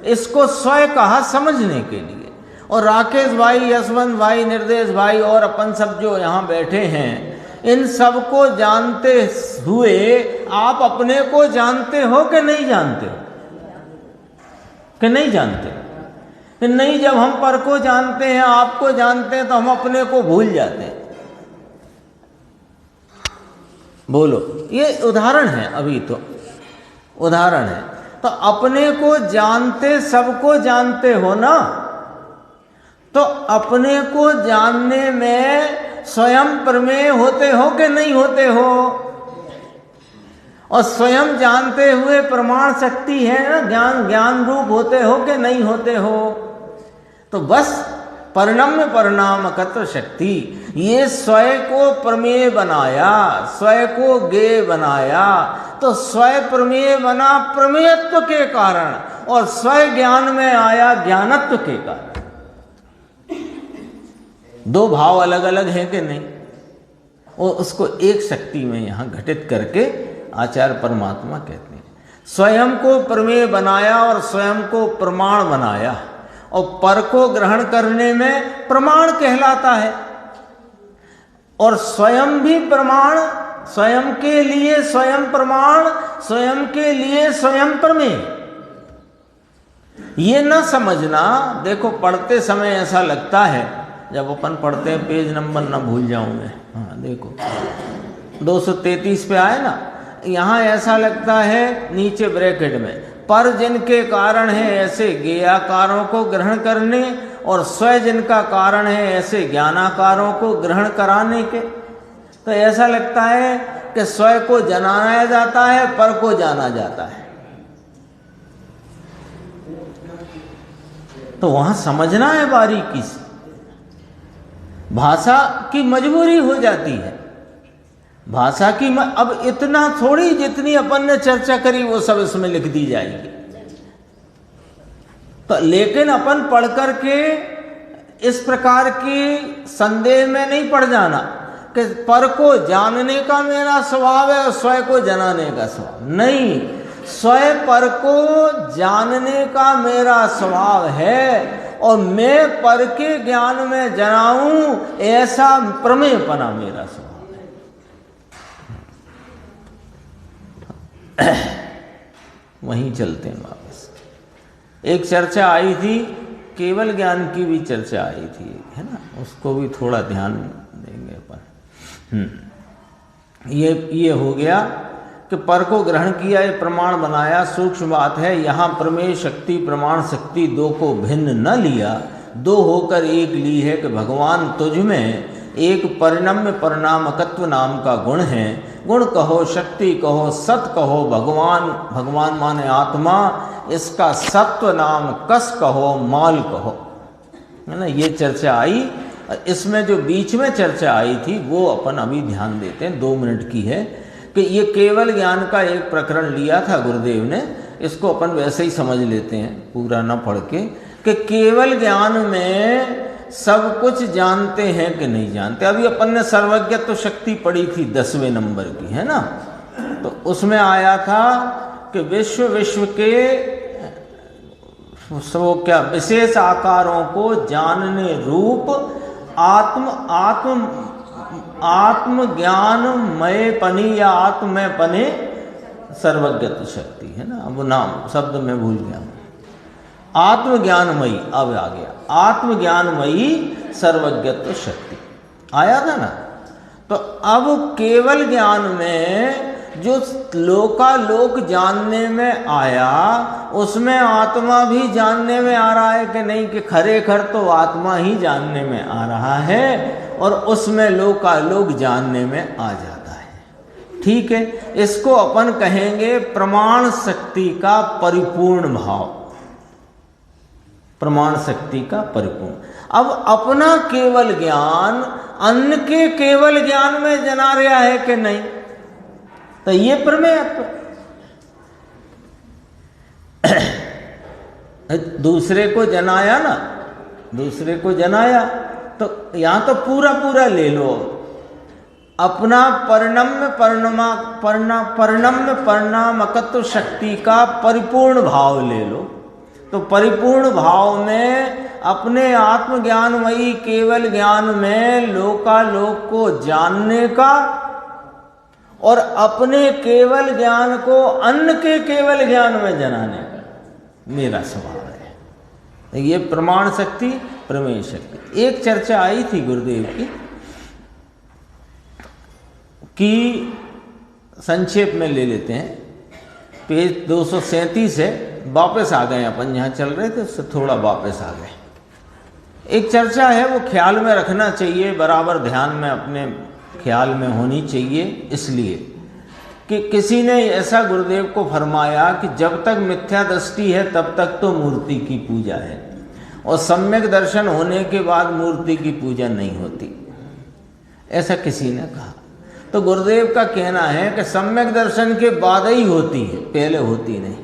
इसको स्वयं कहा समझने के लिए। और राकेश भाई, यशवंत भाई, निर्देश भाई और अपन सब जो यहाँ बैठे हैं, इन सब को जानते हुए आप अपने को जानते हो कि नहीं जानते हो? कि नहीं जानते? कि नहीं, जब हम पर को जानते हैं, आपको जानते हैं, तो हम अपने को भूल जाते हैं। बोलो, ये उदाहरण है, अभी तो उदाहरण है। तो अपने को जानते, सबको जानते हो ना, तो अपने को जानने में स्वयं प्रमेय होते हो कि नहीं होते हो? और स्वयं जानते हुए प्रमाण शक्ति है ना, ज्ञान रूप होते हो कि नहीं होते हो? तो बस परिणम्य परिणामकत्व शक्ति, ये स्वयं को प्रमेय बनाया, स्वयं को गे बनाया, तो स्वयं प्रमेय बना प्रमेयत्व के कारण, और स्वयं ज्ञान में आया ज्ञानत्व के कारण। दो भाव अलग अलग हैं कि नहीं? और उसको एक शक्ति में यहाँ घटित करके आचार्य परमात्मा कहते हैं, स्वयं को प्रमेय बनाया और स्वयं को प्रमाण बनाया, और पर को ग्रहण करने में प्रमाण कहलाता है, और स्वयं भी प्रमाण, स्वयं के लिए स्वयं प्रमाण, स्वयं के लिए स्वयं प्रमेय। ये न समझना, देखो पढ़ते समय ऐसा लगता है, जब अपन पढ़ते हैं पेज नंबर ना भूल जाऊंगे, हाँ देखो 233 पे आए ना, यहाँ ऐसा लगता है नीचे ब्रैकेट में, पर जिनके कारण है ऐसे ज्ञेयाकारों को ग्रहण करने, और स्वयं जिनका कारण है ऐसे ज्ञानाकारों को ग्रहण कराने के। तो ऐसा लगता है कि स्वयं को जाना जाता है, पर को जाना जाता है। तो वहां समझना है बारीकी से, भाषा की मजबूरी हो जाती है, भाषा की अब इतना थोड़ी जितनी अपन ने चर्चा करी वो सब इसमें लिख दी जाएगी। तो लेकिन अपन पढ़ करके इस प्रकार की संदेह में नहीं पड़ जाना कि पर को जानने का मेरा स्वभाव है और स्वयं को जनाने का स्वभाव नहीं। स्वयं पर को जानने का मेरा स्वभाव है और मैं पर के ज्ञान में जनाऊं, ऐसा प्रमेयपना मेरा स्वभाव है। वहीं चलते हैं वापस। एक चर्चा आई थी, केवल ज्ञान की भी चर्चा आई थी, है ना, उसको भी थोड़ा ध्यान देंगे अपन। ये हो गया कि पर को ग्रहण किया, ये प्रमाण बनाया, सूक्ष्म बात है। यहाँ प्रमेय शक्ति प्रमाण शक्ति दो को भिन्न न लिया, दो होकर एक ली है कि भगवान तुझ में एक परिणम्य परिणामकत्व नाम का गुण है। गुण कहो, शक्ति कहो, सत कहो, भगवान, भगवान माने आत्मा, इसका सत्व नाम कस कहो, माल कहो। है ना। ये चर्चा आई, इसमें जो बीच में चर्चा आई थी वो अपन अभी ध्यान देते हैं, 2 मिनट की है, कि ये केवल ज्ञान का एक प्रकरण लिया था गुरुदेव ने, इसको अपन वैसे ही समझ लेते हैं पूरा ना पढ़ के, कि केवल ज्ञान में सब कुछ जानते हैं कि नहीं जानते। अभी अपन ने सर्वज्ञत्व शक्ति पढ़ी थी 10वें नंबर की, है ना। तो उसमें आया था कि विश्व के वो क्या विशेष आकारों को जानने रूप आत्म ज्ञान मय पनी या आत्मय पने सर्वज्ञत्व शक्ति, है ना। वो नाम शब्द मैं भूल गया, आत्मज्ञानमयी, अब आ गया, आत्मज्ञानमयी सर्वज्ञत्व शक्ति आया था ना। तो अब केवल ज्ञान में जो लोकालोक जानने में आया, उसमें आत्मा भी जानने में आ रहा है कि नहीं, कि खरेखर तो आत्मा ही जानने में आ रहा है और उसमें लोकालोक जानने में आ जाता है। ठीक है, इसको अपन कहेंगे प्रमाण शक्ति का परिपूर्ण भाव, प्रमाण शक्ति का परिपूर्ण। अब अपना केवल ज्ञान अन्य के केवल ज्ञान में जना रहा है कि नहीं, तो ये प्रमेयत्व। दूसरे को जनाया ना, दूसरे को जनाया, तो यहां तो पूरा पूरा ले लो, अपना परिणम्य परिणामकत्व शक्ति का परिपूर्ण भाव ले लो। तो परिपूर्ण भाव में अपने आत्मज्ञानमयी केवल ज्ञान में लोकालोक को जानने का और अपने केवल ज्ञान को अन्य के केवल ज्ञान में जनाने का मेरा स्वभाव है। ये प्रमाण शक्ति, प्रमेय शक्ति। एक चर्चा आई थी गुरुदेव की कि संक्षेप में ले लेते हैं, पेज 237 है, वापस आ गए अपन, जहाँ चल रहे थे उससे थोड़ा वापस आ गए। एक चर्चा है, वो ख्याल में रखना चाहिए, बराबर ध्यान में अपने ख्याल में होनी चाहिए, इसलिए कि किसी ने ऐसा गुरुदेव को फरमाया कि जब तक मिथ्या दृष्टि है तब तक तो मूर्ति की पूजा है, और सम्यक दर्शन होने के बाद मूर्ति की पूजा नहीं होती, ऐसा किसी ने कहा। तो गुरुदेव का कहना है कि सम्यक दर्शन के बाद ही होती है, पहले होती नहीं।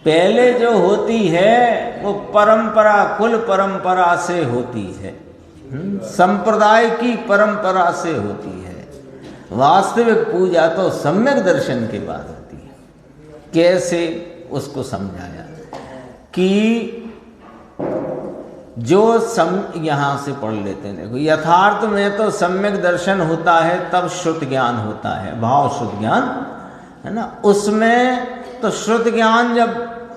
पहले जो होती है वो परंपरा, कुल परंपरा से होती है, संप्रदाय की परंपरा से होती है। वास्तविक पूजा तो सम्यक दर्शन के बाद होती है। कैसे, उसको समझाया कि जो यहां से पढ़ लेते हैं, देखो, यथार्थ में तो सम्यक दर्शन होता है तब श्रुत ज्ञान होता है, भाव श्रुत ज्ञान, है ना। उसमें तो श्रुत ज्ञान जब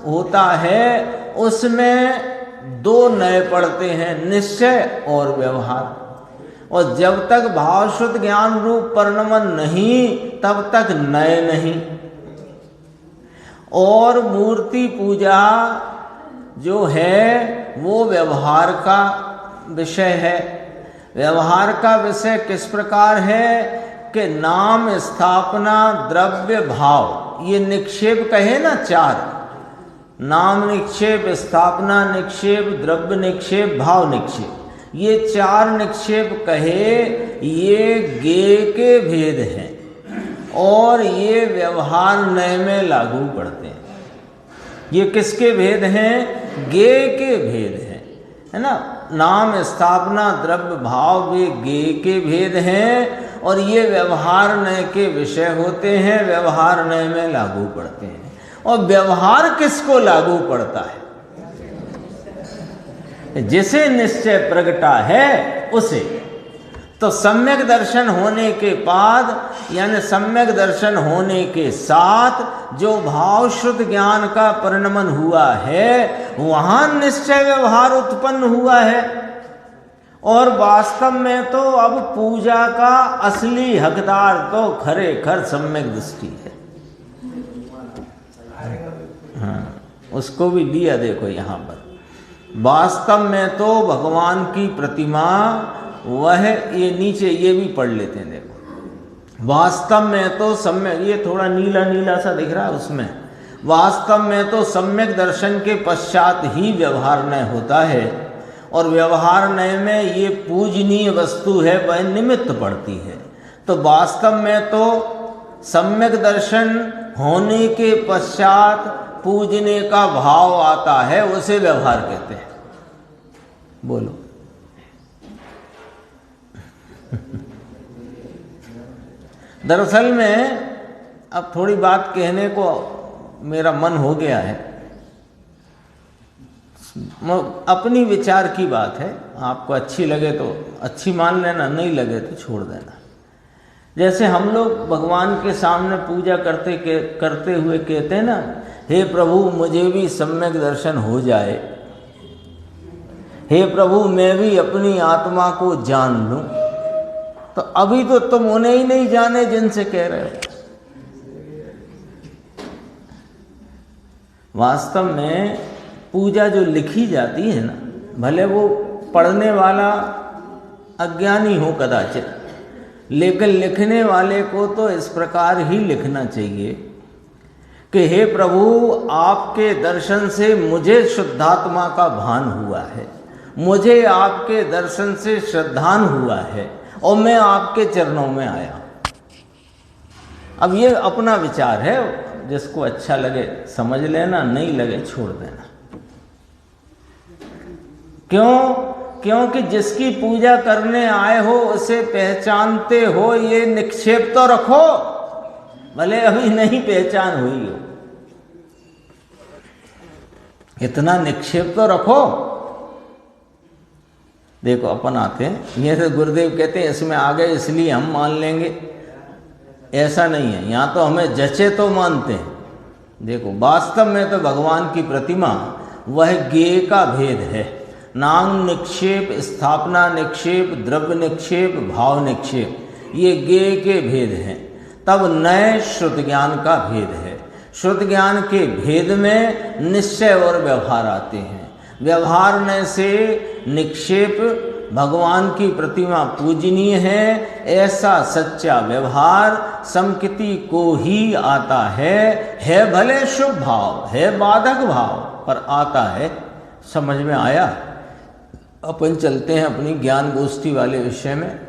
होता है उसमें 2 नए पढ़ते हैं, निश्चय और व्यवहार। और जब तक भाव श्रुत ज्ञान रूप परिणमन नहीं तब तक नए नहीं। और मूर्ति पूजा जो है वो व्यवहार का विषय है। व्यवहार का विषय किस प्रकार है कि नाम, स्थापना, द्रव्य, भाव, ये निक्षेप कहे ना 4, नाम निक्षेप, स्थापना निक्षेप, द्रव्य निक्षेप, भाव निक्षेप, ये 4 निक्षेप कहे, ये गे के भेद हैं और ये व्यवहार नए में लागू पड़ते हैं। ये किसके भेद हैं? गे के भेद हैं, है ना। नाम, स्थापना, द्रव्य, भाव, वे गे के भेद हैं और ये व्यवहार नए के विषय होते हैं, व्यवहार नए में लागू पड़ते हैं। और व्यवहार किसको लागू पड़ता है? जिसे निश्चय प्रगटा है उसे। तो सम्यक दर्शन होने के बाद, यानी सम्यक दर्शन होने के साथ जो भाव शुद्ध ज्ञान का परिणमन हुआ है, वहां निश्चय व्यवहार उत्पन्न हुआ है। और वास्तव में तो अब पूजा का असली हकदार तो खरेखर सम्यक दृष्टि है। हाँ, उसको भी लिया देखो यहाँ पर। वास्तव में तो भगवान की प्रतिमा वह, ये नीचे ये भी पढ़ लेते हैं देखो। वास्तव में तो सम्यक, ये थोड़ा नीला नीला सा दिख रहा है उसमें, वास्तव में तो सम्यक दर्शन के पश्चात ही व्यवहार नय होता है, और व्यवहार नय में ये पूजनीय वस्तु है वह निमित्त पड़ती है। तो वास्तव में तो सम्यक दर्शन होने के पश्चात पूजने का भाव आता है, उसे व्यवहार कहते हैं। बोलो। दरअसल में अब थोड़ी बात कहने को मेरा मन हो गया है, अपनी विचार की बात है, आपको अच्छी लगे तो अच्छी मान लेना, नहीं लगे तो छोड़ देना। जैसे हम लोग भगवान के सामने पूजा करते हुए कहते हैं ना, हे प्रभु मुझे भी सम्यक दर्शन हो जाए, हे प्रभु मैं भी अपनी आत्मा को जान लूं। तो अभी तो तुम उन्हें ही नहीं जाने जिनसे कह रहे हो। वास्तव में पूजा जो लिखी जाती है ना, भले वो पढ़ने वाला अज्ञानी हो कदाचित, लेकिन लिखने वाले को तो इस प्रकार ही लिखना चाहिए कि हे प्रभु आपके दर्शन से मुझे शुद्धात्मा का भान हुआ है, मुझे आपके दर्शन से श्रद्धान हुआ है और मैं आपके चरणों में आया। अब ये अपना विचार है, जिसको अच्छा लगे समझ लेना, नहीं लगे छोड़ देना। क्यों? क्योंकि जिसकी पूजा करने आए हो उसे पहचानते हो, ये निक्षेप तो रखो, भले अभी नहीं पहचान हुई हो, इतना निक्षेप तो रखो। देखो अपन आते हैं, ये तो गुरुदेव कहते हैं इसमें आ गए इसलिए हम मान लेंगे, ऐसा नहीं है। यहाँ तो हमें जचे तो मानते हैं। देखो वास्तव में तो भगवान की प्रतिमा वह ज्ञेय का भेद है। नाम निक्षेप, स्थापना निक्षेप, द्रव्य निक्षेप, भाव निक्षेप, ये ज्ञेय के भेद हैं। तब नए श्रुत ज्ञान का भेद है। श्रुत ज्ञान के भेद में निश्चय और व्यवहार आते हैं। व्यवहार ने से निक्षेप, भगवान की प्रतिमा पूजनीय है, ऐसा सच्चा व्यवहार समकिति को ही आता है भले शुभ भाव, है बाधक भाव, पर आता है। समझ में आया? अपन चलते हैं अपनी ज्ञान गोष्ठी वाले विषय में।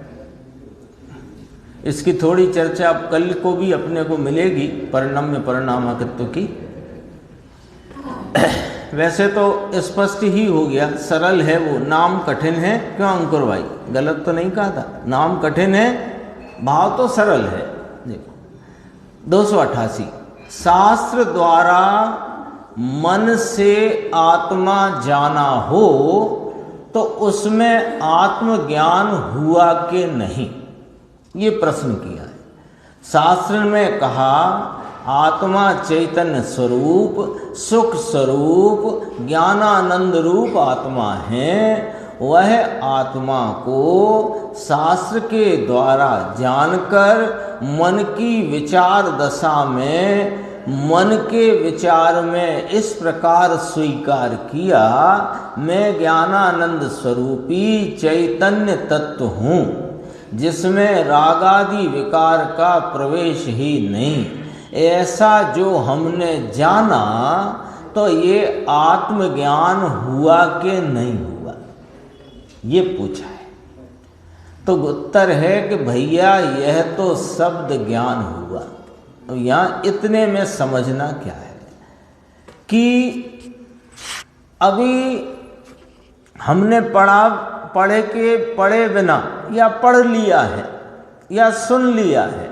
इसकी थोड़ी चर्चा अब कल को भी अपने को मिलेगी, परिणम्य परिणामकत्व की। वैसे तो स्पष्ट ही हो गया, सरल है वो। नाम कठिन है, क्यों अंकुर भाई? गलत तो नहीं कहा था? नाम कठिन है, भाव तो सरल है। देखो 288, शास्त्र द्वारा मन से आत्मा जाना हो तो उसमें आत्मज्ञान हुआ कि नहीं, ये प्रश्न किया है। शास्त्र में कहा आत्मा चैतन्य स्वरूप, सुख स्वरूप, ज्ञानानंद रूप आत्मा है। वह आत्मा को शास्त्र के द्वारा जानकर मन की विचार दशा में, मन के विचार में इस प्रकार स्वीकार किया, मैं ज्ञानानंद स्वरूपी चैतन्य तत्व हूँ जिसमें रागादि विकार का प्रवेश ही नहीं। ऐसा जो हमने जाना तो ये आत्मज्ञान हुआ कि नहीं हुआ, ये पूछा है। तो उत्तर है कि भैया यह तो शब्द ज्ञान हुआ। तो यहाँ इतने में समझना क्या है कि अभी हमने पढ़े बिना या पढ़ लिया है या सुन लिया है।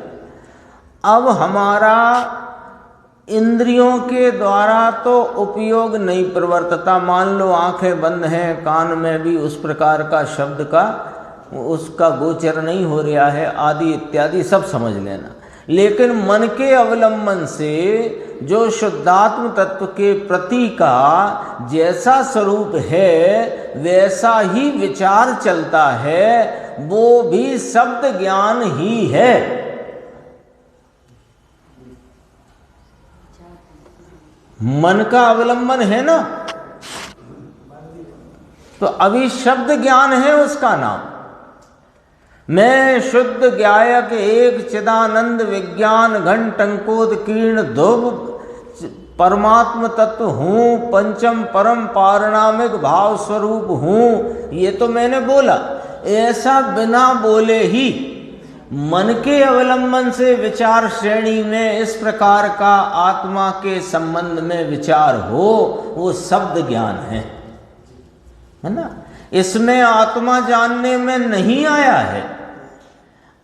अब हमारा इंद्रियों के द्वारा तो उपयोग नहीं प्रवर्तता। मान लो आंखें बंद हैं, कान में भी उस प्रकार का शब्द का उसका गोचर नहीं हो रहा है, आदि इत्यादि सब समझ लेना। लेकिन मन के अवलंबन से जो शुद्धात्म तत्व के प्रति का जैसा स्वरूप है वैसा ही विचार चलता है, वो भी शब्द ज्ञान ही है। मन का अवलंबन है ना, तो अभी शब्द ज्ञान है उसका नाम। मैं शुद्ध ज्ञायक एक चिदानंद विज्ञान घन टंकोद कीर्ण ध्रुव परमात्म तत्व हूँ, पंचम परम पारिणामिक भाव स्वरूप हूँ, ये तो मैंने बोला। ऐसा बिना बोले ही मन के अवलंबन से विचार श्रेणी में इस प्रकार का आत्मा के संबंध में विचार हो, वो शब्द ज्ञान है ना। इसमें आत्मा जानने में नहीं आया है।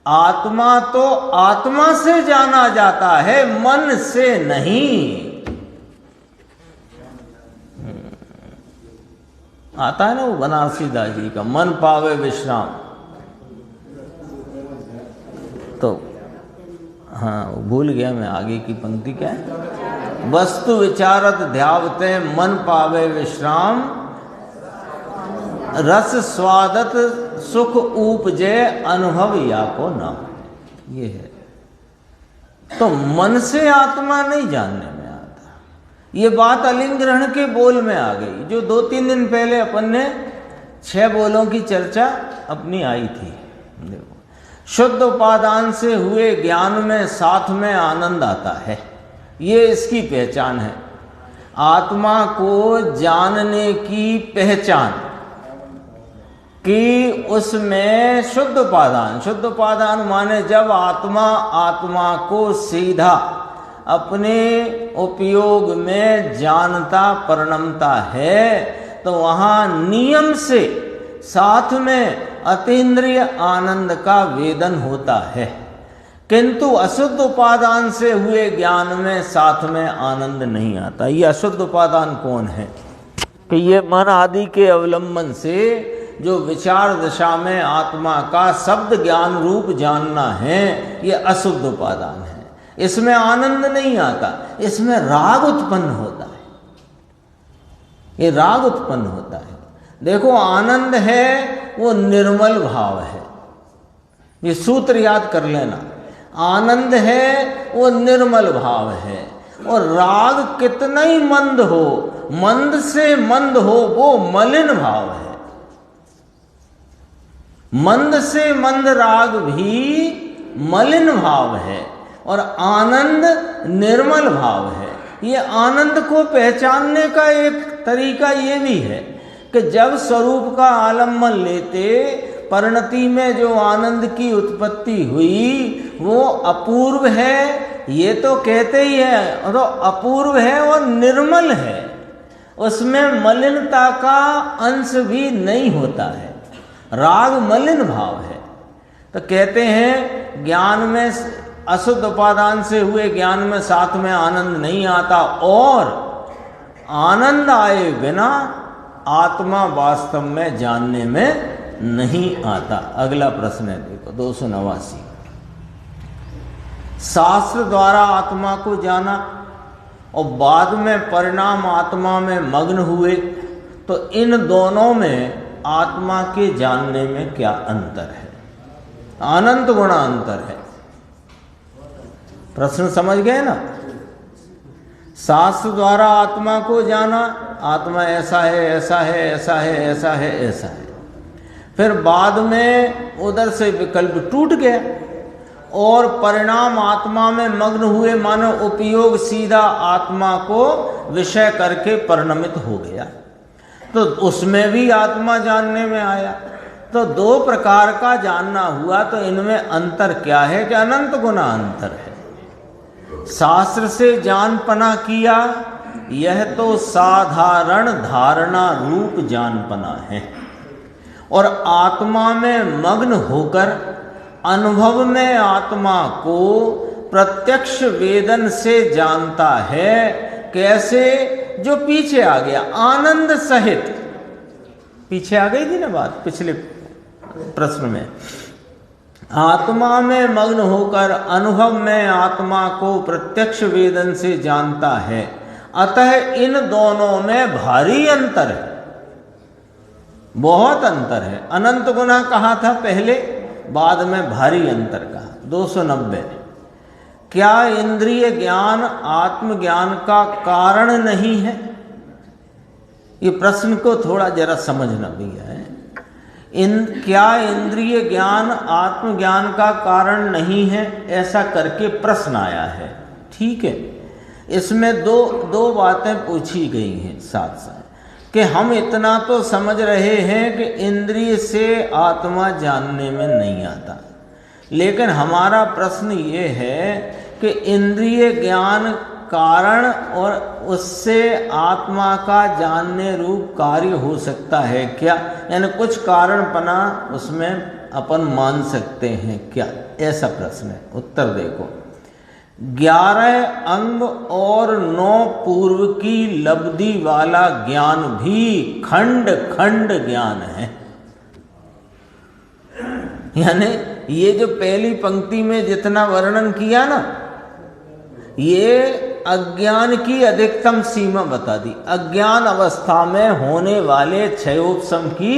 आत्मा तो आत्मा से जाना जाता है, मन से नहीं। आता है ना वो बनारसी दास जी का, मन पावे विश्राम। तो हाँ, भूल गया मैं, आगे की पंक्ति क्या है? वस्तु विचारत ध्यावते मन पावे विश्राम, रस स्वादत सुख उपजे अनुभव या को नाम। ये है। तो मन से आत्मा नहीं जानने में आता। ये बात अलिंग ग्रहण के बोल में आ गई, जो 2-3 दिन पहले अपन ने 6 बोलों की चर्चा अपनी आई थी। देखो, शुद्ध उपादान से हुए ज्ञान में साथ में आनंद आता है, ये इसकी पहचान है। आत्मा को जानने की पहचान कि उसमें शुद्ध उपादान माने जब आत्मा को सीधा अपने उपयोग में जानता परिणमता है, तो वहाँ नियम से साथ में अतीन्द्रिय आनंद का वेदन होता है। किंतु अशुद्ध उपादान से हुए ज्ञान में साथ में आनंद नहीं आता। ये अशुद्ध उपादान कौन है? कि ये मन आदि के अवलंबन से जो विचार दशा में आत्मा का शब्द ज्ञान रूप जानना है, ये अशुद्ध उपादान है। इसमें आनंद नहीं आता, इसमें राग उत्पन्न होता है। ये राग उत्पन्न होता है। देखो, आनंद है वो निर्मल भाव है, ये सूत्र याद कर लेना। आनंद है वो निर्मल भाव है। और राग कितना ही मंद हो, मंद से मंद हो, वो मलिन भाव है। मंद से मंद राग भी मलिन भाव है और आनंद निर्मल भाव है। ये आनंद को पहचानने का एक तरीका ये भी है कि जब स्वरूप का आलम्बन लेते परिणति में जो आनंद की उत्पत्ति हुई वो अपूर्व है, ये तो कहते ही है, तो अपूर्व है और निर्मल है, उसमें मलिनता का अंश भी नहीं होता है। राग मलिन भाव है। तो कहते हैं ज्ञान में अशुद्ध उपादान से हुए ज्ञान में साथ में आनंद नहीं आता, और आनंद आए बिना आत्मा वास्तव में जानने में नहीं आता। अगला प्रश्न है, देखो 289। शास्त्र द्वारा आत्मा को जाना और बाद में परिणाम आत्मा में मग्न हुए, तो इन दोनों में आत्मा के जानने में क्या अंतर है? अनंत गुणा अंतर है। प्रश्न समझ गए ना? शास्त्र द्वारा आत्मा को जाना, आत्मा ऐसा है, ऐसा है, ऐसा है, ऐसा है, ऐसा है। फिर बाद में उधर से विकल्प टूट गया और परिणाम आत्मा में मग्न हुए, मानो उपयोग सीधा आत्मा को विषय करके परिणमित हो गया, तो उसमें भी आत्मा जानने में आया। तो 2 प्रकार का जानना हुआ, तो इनमें अंतर क्या है? कि अनंत गुना अंतर है। शास्त्र से जानपना किया, यह तो साधारण धारणा रूप जानपना है, और आत्मा में मग्न होकर अनुभव में आत्मा को प्रत्यक्ष वेदन से जानता है। कैसे? जो पीछे आ गया, आनंद सहित। पीछे आ गई थी ना बात पिछले प्रश्न में। आत्मा में मग्न होकर अनुभव में आत्मा को प्रत्यक्ष वेदन से जानता है। अतः इन दोनों में भारी अंतर है, बहुत अंतर है। अनंत गुना कहा था पहले, बाद में भारी अंतर कहा। 290। क्या इंद्रिय ज्ञान आत्मज्ञान का कारण नहीं है? ये प्रश्न को थोड़ा जरा समझना भी है। क्या इंद्रिय ज्ञान आत्मज्ञान का कारण नहीं है? ऐसा करके प्रश्न आया है। ठीक है, इसमें दो बातें पूछी गई हैं साथ साथ कि हम इतना तो समझ रहे हैं कि इंद्रिय से आत्मा जानने में नहीं आता, लेकिन हमारा प्रश्न ये है कि इंद्रिय ज्ञान कारण और उससे आत्मा का जानने रूप कार्य हो सकता है क्या? यानी कुछ कारणपना उसमें अपन मान सकते हैं क्या? ऐसा प्रश्न है। उत्तर देखो, 11 अंग और 9 पूर्व की लब्धि वाला ज्ञान भी खंड खंड ज्ञान है। यानी ये जो पहली पंक्ति में जितना वर्णन किया ना, ये अज्ञान की अधिकतम सीमा बता दी। अज्ञान अवस्था में होने वाले क्षयोपशम की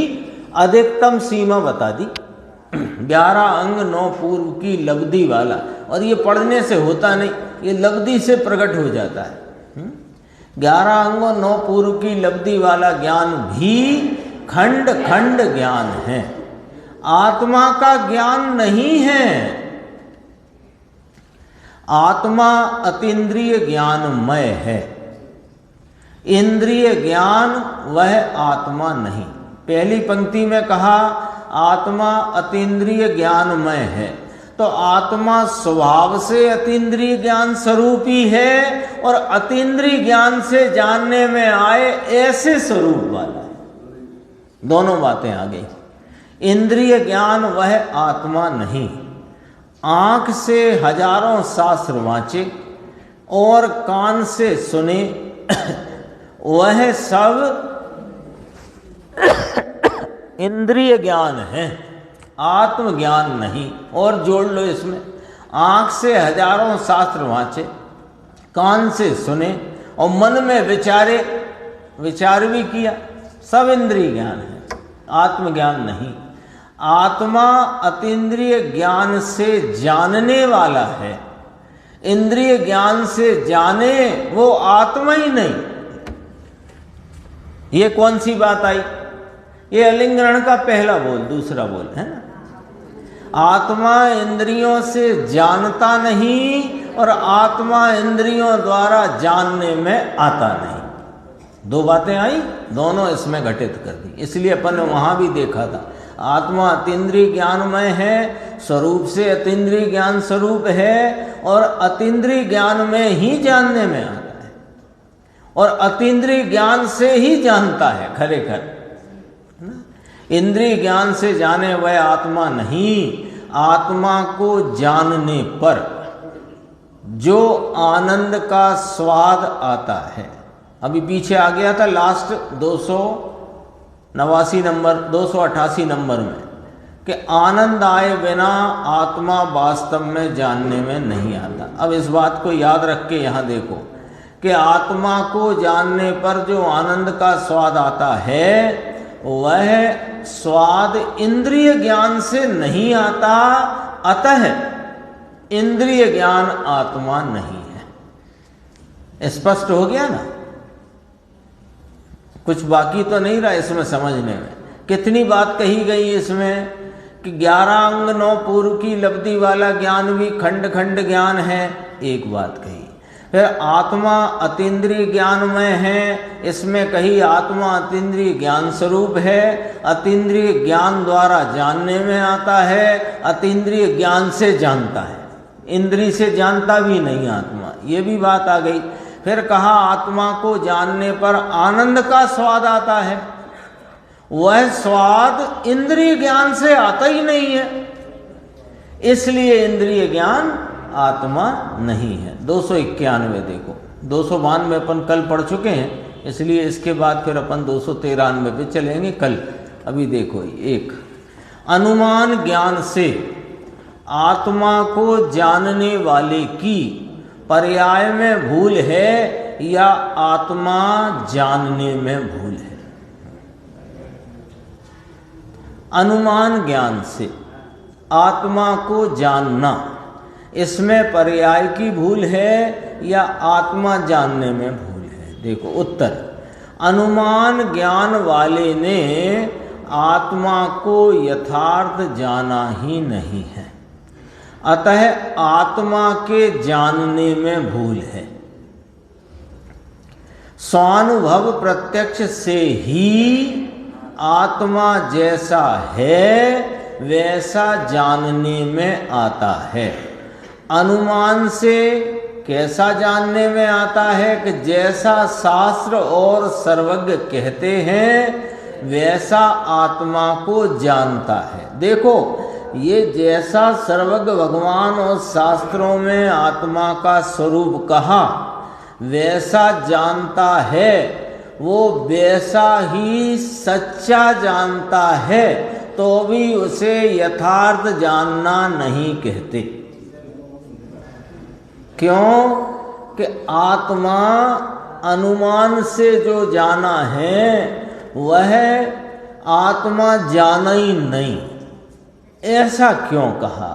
अधिकतम सीमा बता दी। 11 अंग 9 पूर्व की लब्धि वाला, और ये पढ़ने से होता नहीं, ये लब्धि से प्रकट हो जाता है। 11 अंग और 9 पूर्व की लब्धि वाला ज्ञान भी खंड खंड ज्ञान है, आत्मा का ज्ञान नहीं है। आत्मा अतीन्द्रिय ज्ञानमय है, इंद्रिय ज्ञान वह आत्मा नहीं। पहली पंक्ति में कहा आत्मा अतीन्द्रिय ज्ञानमय है, तो आत्मा स्वभाव से अतीन्द्रिय ज्ञान स्वरूप ही है और अतीन्द्रिय ज्ञान से जानने में आए ऐसे स्वरूप वाला है। दोनों बातें आ गई। इंद्रिय ज्ञान वह आत्मा नहीं। आंख से हजारों शास्त्र वांचे और कान से सुने, वह सब इंद्रिय ज्ञान है, आत्मज्ञान नहीं। और जोड़ लो इसमें, आंख से हजारों शास्त्र वांचे, कान से सुने और मन में विचारे, विचार भी किया, सब इंद्रिय ज्ञान है, आत्मज्ञान नहीं। आत्मा अतीन्द्रिय ज्ञान से जानने वाला है, इंद्रिय ज्ञान से जाने वो आत्मा ही नहीं। ये कौन सी बात आई? ये अलिंगरण का पहला बोल, दूसरा बोल है ना। आत्मा इंद्रियों से जानता नहीं और आत्मा इंद्रियों द्वारा जानने में आता नहीं। दो बातें आई, दोनों इसमें घटित कर दी। इसलिए अपन ने वहां भी देखा था, आत्मा अतीन्द्रिय ज्ञानमय है, स्वरूप से अतीन्द्रिय ज्ञान स्वरूप है और अतीन्द्रिय ज्ञान में ही जानने में आता है और अतीन्द्रिय ज्ञान से ही जानता है खरेखर। इंद्रिय ज्ञान से जाने वह आत्मा नहीं। आत्मा को जानने पर जो आनंद का स्वाद आता है, अभी पीछे आ गया था लास्ट 289 नंबर 288 नंबर में कि आनंद आए बिना आत्मा वास्तव में जानने में नहीं आता। अब इस बात को याद रख के यहाँ देखो कि आत्मा को जानने पर जो आनंद का स्वाद आता है वह स्वाद इंद्रिय ज्ञान से नहीं आता, अतः इंद्रिय ज्ञान आत्मा नहीं है। स्पष्ट हो गया ना? कुछ बाकी तो नहीं रहा इसमें समझने में। कितनी बात कही गई इसमें कि 11 अंग 9 पूर्व की लब्धि वाला ज्ञान भी खंड खंड ज्ञान है, एक बात कही। फिर आत्मा अतीन्द्रिय ज्ञानमय है, इसमें कही आत्मा अतीन्द्रिय ज्ञान स्वरूप है, अतीन्द्रिय ज्ञान द्वारा जानने में आता है, अतीन्द्रिय ज्ञान से जानता है, इंद्रिय से जानता भी नहीं आत्मा, ये भी बात आ गई। फिर कहा आत्मा को जानने पर आनंद का स्वाद आता है, वह स्वाद इंद्रिय ज्ञान से आता ही नहीं है, इसलिए इंद्रिय ज्ञान आत्मा नहीं है। 291 देखो, 292 अपन कल पढ़ चुके हैं, इसलिए इसके बाद फिर अपन 293 पे चलेंगे कल। अभी देखो, एक अनुमान ज्ञान से आत्मा को जानने वाले की पर्याय में भूल है या आत्मा जानने में भूल है? अनुमान ज्ञान से आत्मा को जानना, इसमें पर्याय की भूल है या आत्मा जानने में भूल है? देखो उत्तर, अनुमान ज्ञान वाले ने आत्मा को यथार्थ जाना ही नहीं है, अतः आत्मा के जानने में भूल है। स्वानुभव प्रत्यक्ष से ही आत्मा जैसा है वैसा जानने में आता है। अनुमान से कैसा जानने में आता है कि जैसा शास्त्र और सर्वज्ञ कहते हैं वैसा आत्मा को जानता है। देखो, ये जैसा सर्वज्ञ भगवान और शास्त्रों में आत्मा का स्वरूप कहा वैसा जानता है, वो वैसा ही सच्चा जानता है, तो भी उसे यथार्थ जानना नहीं कहते। क्यों? कि आत्मा अनुमान से जो जाना है वह आत्मा जाना ही नहीं। ऐसा क्यों कहा?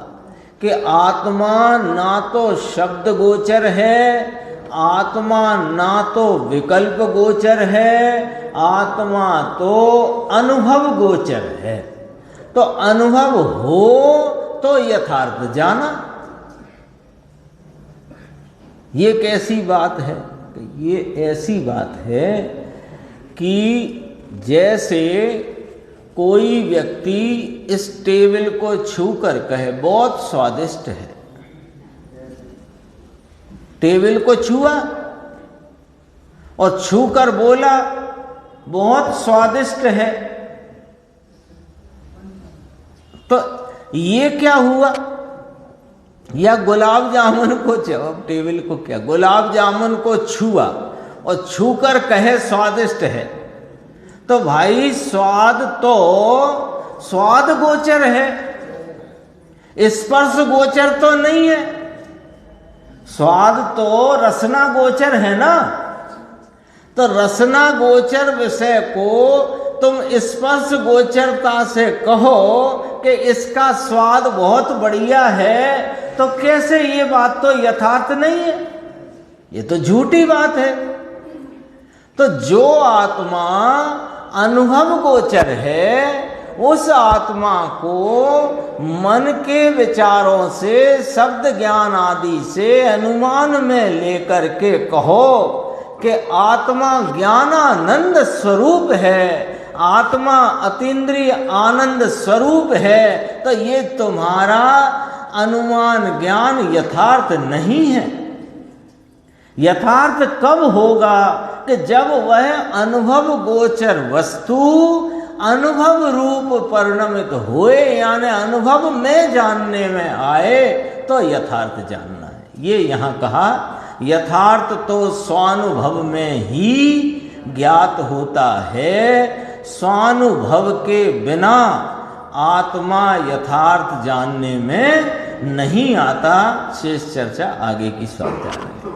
कि आत्मा ना तो शब्द गोचर है, आत्मा ना तो विकल्प गोचर है, आत्मा तो अनुभव गोचर है। तो अनुभव हो तो यथार्थ जाना। ये कैसी बात है? ये ऐसी बात है कि जैसे कोई व्यक्ति इस टेबल को छूकर कहे बहुत स्वादिष्ट है। टेबल को छुआ और छूकर बोला बहुत स्वादिष्ट है, तो ये क्या हुआ? या गुलाब जामुन को, जब टेबल को क्या, गुलाब जामुन को छुआ और छूकर कहे स्वादिष्ट है, तो भाई स्वाद तो स्वाद गोचर है, स्पर्श गोचर तो नहीं है। स्वाद तो रसना गोचर है ना। तो रसना गोचर विषय को तुम स्पर्श गोचरता से कहो कि इसका स्वाद बहुत बढ़िया है, तो कैसे? ये बात तो यथार्थ नहीं है, ये तो झूठी बात है। तो जो आत्मा अनुभव गोचर है उस आत्मा को मन के विचारों से, शब्द ज्ञान आदि से, अनुमान में लेकर के कहो कि आत्मा ज्ञानानंद स्वरूप है, आत्मा अतीन्द्रिय आनंद स्वरूप है, तो ये तुम्हारा अनुमान ज्ञान यथार्थ नहीं है। यथार्थ कब होगा? कि जब वह अनुभव गोचर वस्तु अनुभव रूप परिणमित हुए, यानी अनुभव में जानने में आए, तो यथार्थ जानना है। ये यहाँ कहा यथार्थ तो स्वानुभव में ही ज्ञात होता है, स्वानुभव के बिना आत्मा यथार्थ जानने में नहीं आता। शेष चर्चा आगे की स्वाध्याय में।